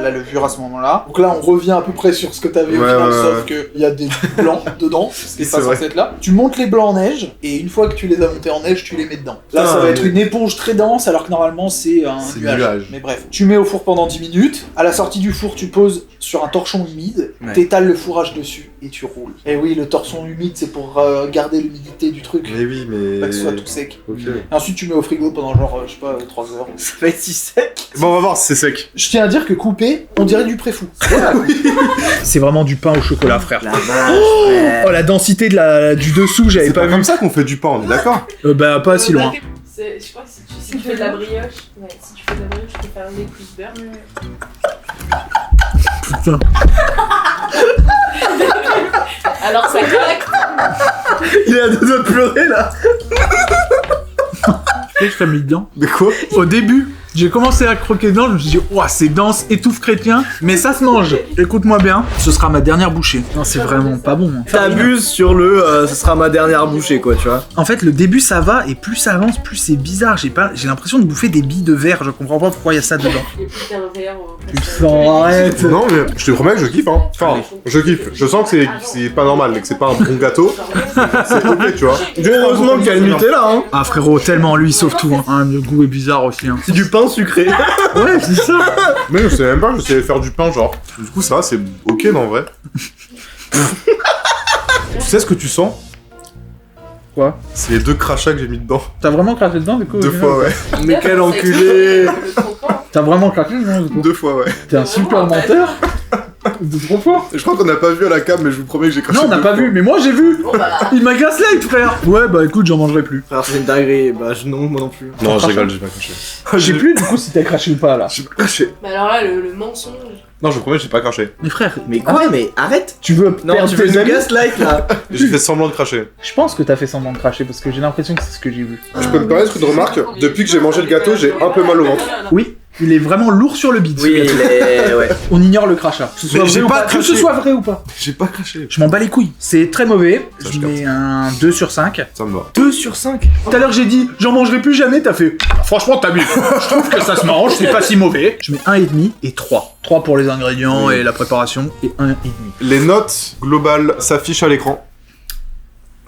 la levure à ce moment-là. Donc là, on revient à peu près sur ce que t'avais au Ouais, final, ouais, sauf qu'il y a des blancs dedans, ce qui est pas C'est vrai. censé être là. Tu montes les blancs en neige, et une fois que tu les as montés en neige, tu les mets dedans. Là, ça Ah, va être mais- une éponge très dense, alors que normalement, c'est un C'est nuage. nuage. Mais bref. Tu mets au four pendant 10 minutes. À la sortie du four, tu poses sur un torchon humide, Ouais. t'étales le fourrage dessus, et tu roules. Et oui, le torchon humide, c'est pour garder l'humidité du truc, Mais oui, mais. pas que ce soit tout sec. Ok. Et ensuite, ensuite tu mets au frigo pendant genre, je sais pas, 3 heures. Ça va être si sec. Bon, on va voir si c'est sec. Je tiens à dire que coupé, on dirait du préfou. C'est vraiment du pain au chocolat, frère. La vache, frère. Oh, la densité du dessous, j'avais C'est pas pas vu. comme ça qu'on fait du pain, on est d'accord? Bah, pas si loin. Je crois que si tu fais de la brioche, si tu fais de la brioche, tu peux faire un lait plus beurre. Putain. Alors ça claque. Il est à deux doigts de pleurer là. Qu'est-ce que t'as mis dedans? Mais quoi? Au début, j'ai commencé à croquer dedans, je me suis dit, ouah, c'est dense, étouffe chrétien, mais ça se mange. Écoute-moi bien, ce sera ma dernière bouchée. Non, c'est vraiment pas bon. T'abuses sur le ce sera ma dernière bouchée quoi, tu vois. En fait, le début ça va, et plus ça avance, plus c'est bizarre. J'ai l'impression de bouffer des billes de verre, je comprends pas pourquoi il y a ça dedans. Et plus qu'un verre. Putain, arrête. Non, mais je te promets que je kiffe, hein. Enfin, je kiffe. Je sens que c'est pas normal et que c'est pas un bon gâteau. C'est ok, tu vois. Heureusement qu'il y a le Nutella, hein. Ah frérot, tellement lui il sauve tout, hein. Le goût est bizarre aussi, hein. C'est du pain sucré. Ouais, c'est ça. Mais je sais même pas, je sais faire du pain, genre. Du coup, ça va, c'est ok, non, en vrai. Tu sais ce que tu sens? Quoi? C'est les 2 crachats que j'ai mis dedans. T'as vraiment craqué dedans du coup? 2 fois, ouais. Mais quel enculé. T'as vraiment craqué dedans du coup? 2 fois, ouais. T'es un super menteur. De 3 fois. Je crois qu'on n'a pas vu à la cam, mais je vous promets que j'ai craché. Non, on n'a 2 pas fois. vu, mais moi j'ai vu. Il m'a gaslight, frère. Ouais, bah écoute, j'en mangerai plus. Frère, c'est une dinguerie. Bah non, moi non plus. Non, je rigole, j'ai pas craché. J'ai plus du coup si t'as craché ou pas là. J'ai pas craché. Mais alors là, le mensonge. Non, je vous promets, j'ai pas craché. Mais frère, Mais quoi? Mais arrête. tu veux Non, perdre tu veux tes nous amis? gaslight là. J'ai fait semblant de cracher. Je pense que t'as fait semblant de cracher parce que j'ai l'impression que c'est ce que j'ai vu. Je peux me permettre une remarque? Depuis que j'ai mangé le gâteau, j'ai un peu mal au ventre. Oui, il est vraiment lourd sur le bide. ce Oui, gâteau. il est. Ouais. On ignore le crachat. Que ce soit Mais j'ai vrai ou pas que ce craché. soit vrai ou pas. J'ai pas craché. Je m'en bats les couilles. C'est très mauvais. Ça, Je je mets un 2 sur 5. Ça me va. 2 sur 5. Tout à l'heure j'ai dit j'en mangerai plus jamais, t'as fait franchement t'abuses. Je trouve que ça se mange, c'est pas si mauvais. Je mets 1,5 et 3. 3 pour les ingrédients Oui. et la préparation et 1,5. Les notes globales s'affichent à l'écran.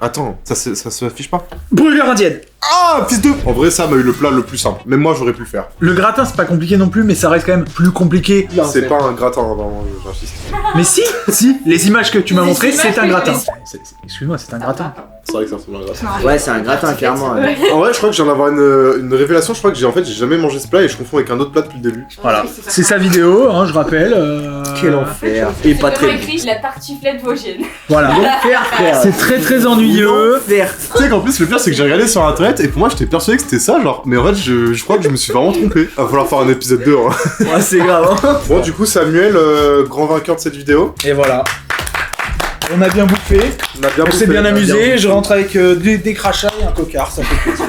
Attends, ça s'affiche pas? Brûlure indienne. Ah, fils de... En vrai, Sam a eu le plat le plus simple. Même moi, j'aurais pu le faire. Le gratin c'est pas compliqué non plus mais ça reste quand même plus compliqué. C'est pas un gratin, vraiment, j'insiste. Mais si, les images que tu m'as Les montrées images c'est un que gratin. j'ai Excuse-moi, c'est un gratin. C'est vrai que ça ressemble à un gratin. Ouais, c'est un gratin, clairement. Ouais. En vrai, je crois que je viens d'avoir une révélation. Je crois que j'ai jamais mangé ce plat et je confonds avec un autre plat depuis le début. Voilà. C'est sa vidéo, hein, je rappelle. Quel enfer. Et pas très. écrit la tartiflette vosgienne. Voilà. Enfer, frère. C'est très ennuyeux. Enfer. Tu sais qu'en plus, le pire, c'est que j'ai regardé sur internet et pour moi, j'étais persuadé que c'était ça, genre. Mais en fait, je crois que je me suis vraiment trompé. Va falloir faire un épisode 2, hein. Ouais, c'est grave. Hein. Bon, du coup, Samuel, grand vainqueur de cette vidéo. Et voilà. On a bien bouffé, On a bien on s'est bien amusé, je rentre avec des crachats et un cocard, ça fait plaisir.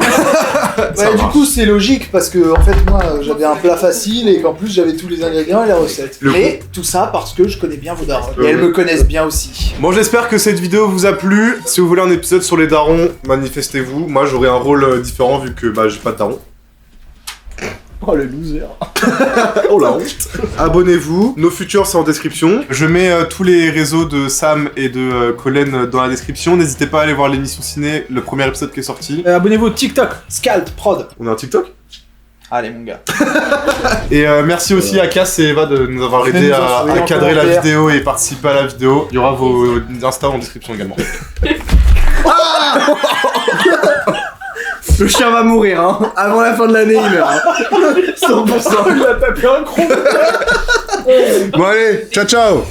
Ça Du marche. coup c'est logique parce que en fait moi j'avais un plat facile et qu'en plus j'avais tous les ingrédients et les recettes. Mais tout ça parce que je connais bien vos darons. Et elles me connaissent bien aussi. Bon, j'espère que cette vidéo vous a plu. Si vous voulez un épisode sur les darons, manifestez-vous. Moi, j'aurai un rôle différent vu que j'ai pas de daron. Oh le loser. Oh la honte. Abonnez-vous, nos futurs c'est en description. Je mets tous les réseaux de Sam et de Colin dans la description. N'hésitez pas à aller voir l'émission ciné, le premier épisode qui est sorti. Abonnez-vous au TikTok, Scald Prod. On a un TikTok. Allez mon gars. Et merci aussi à Cass et Eva de nous avoir aidé à cadrer la vidéo et participer à la vidéo. Il y aura vos Insta en description également. Le chien va mourir, hein. Avant la fin de l'année, il meurt. Hein. 100%. Il a tapé un cron. Bon allez, ciao ciao.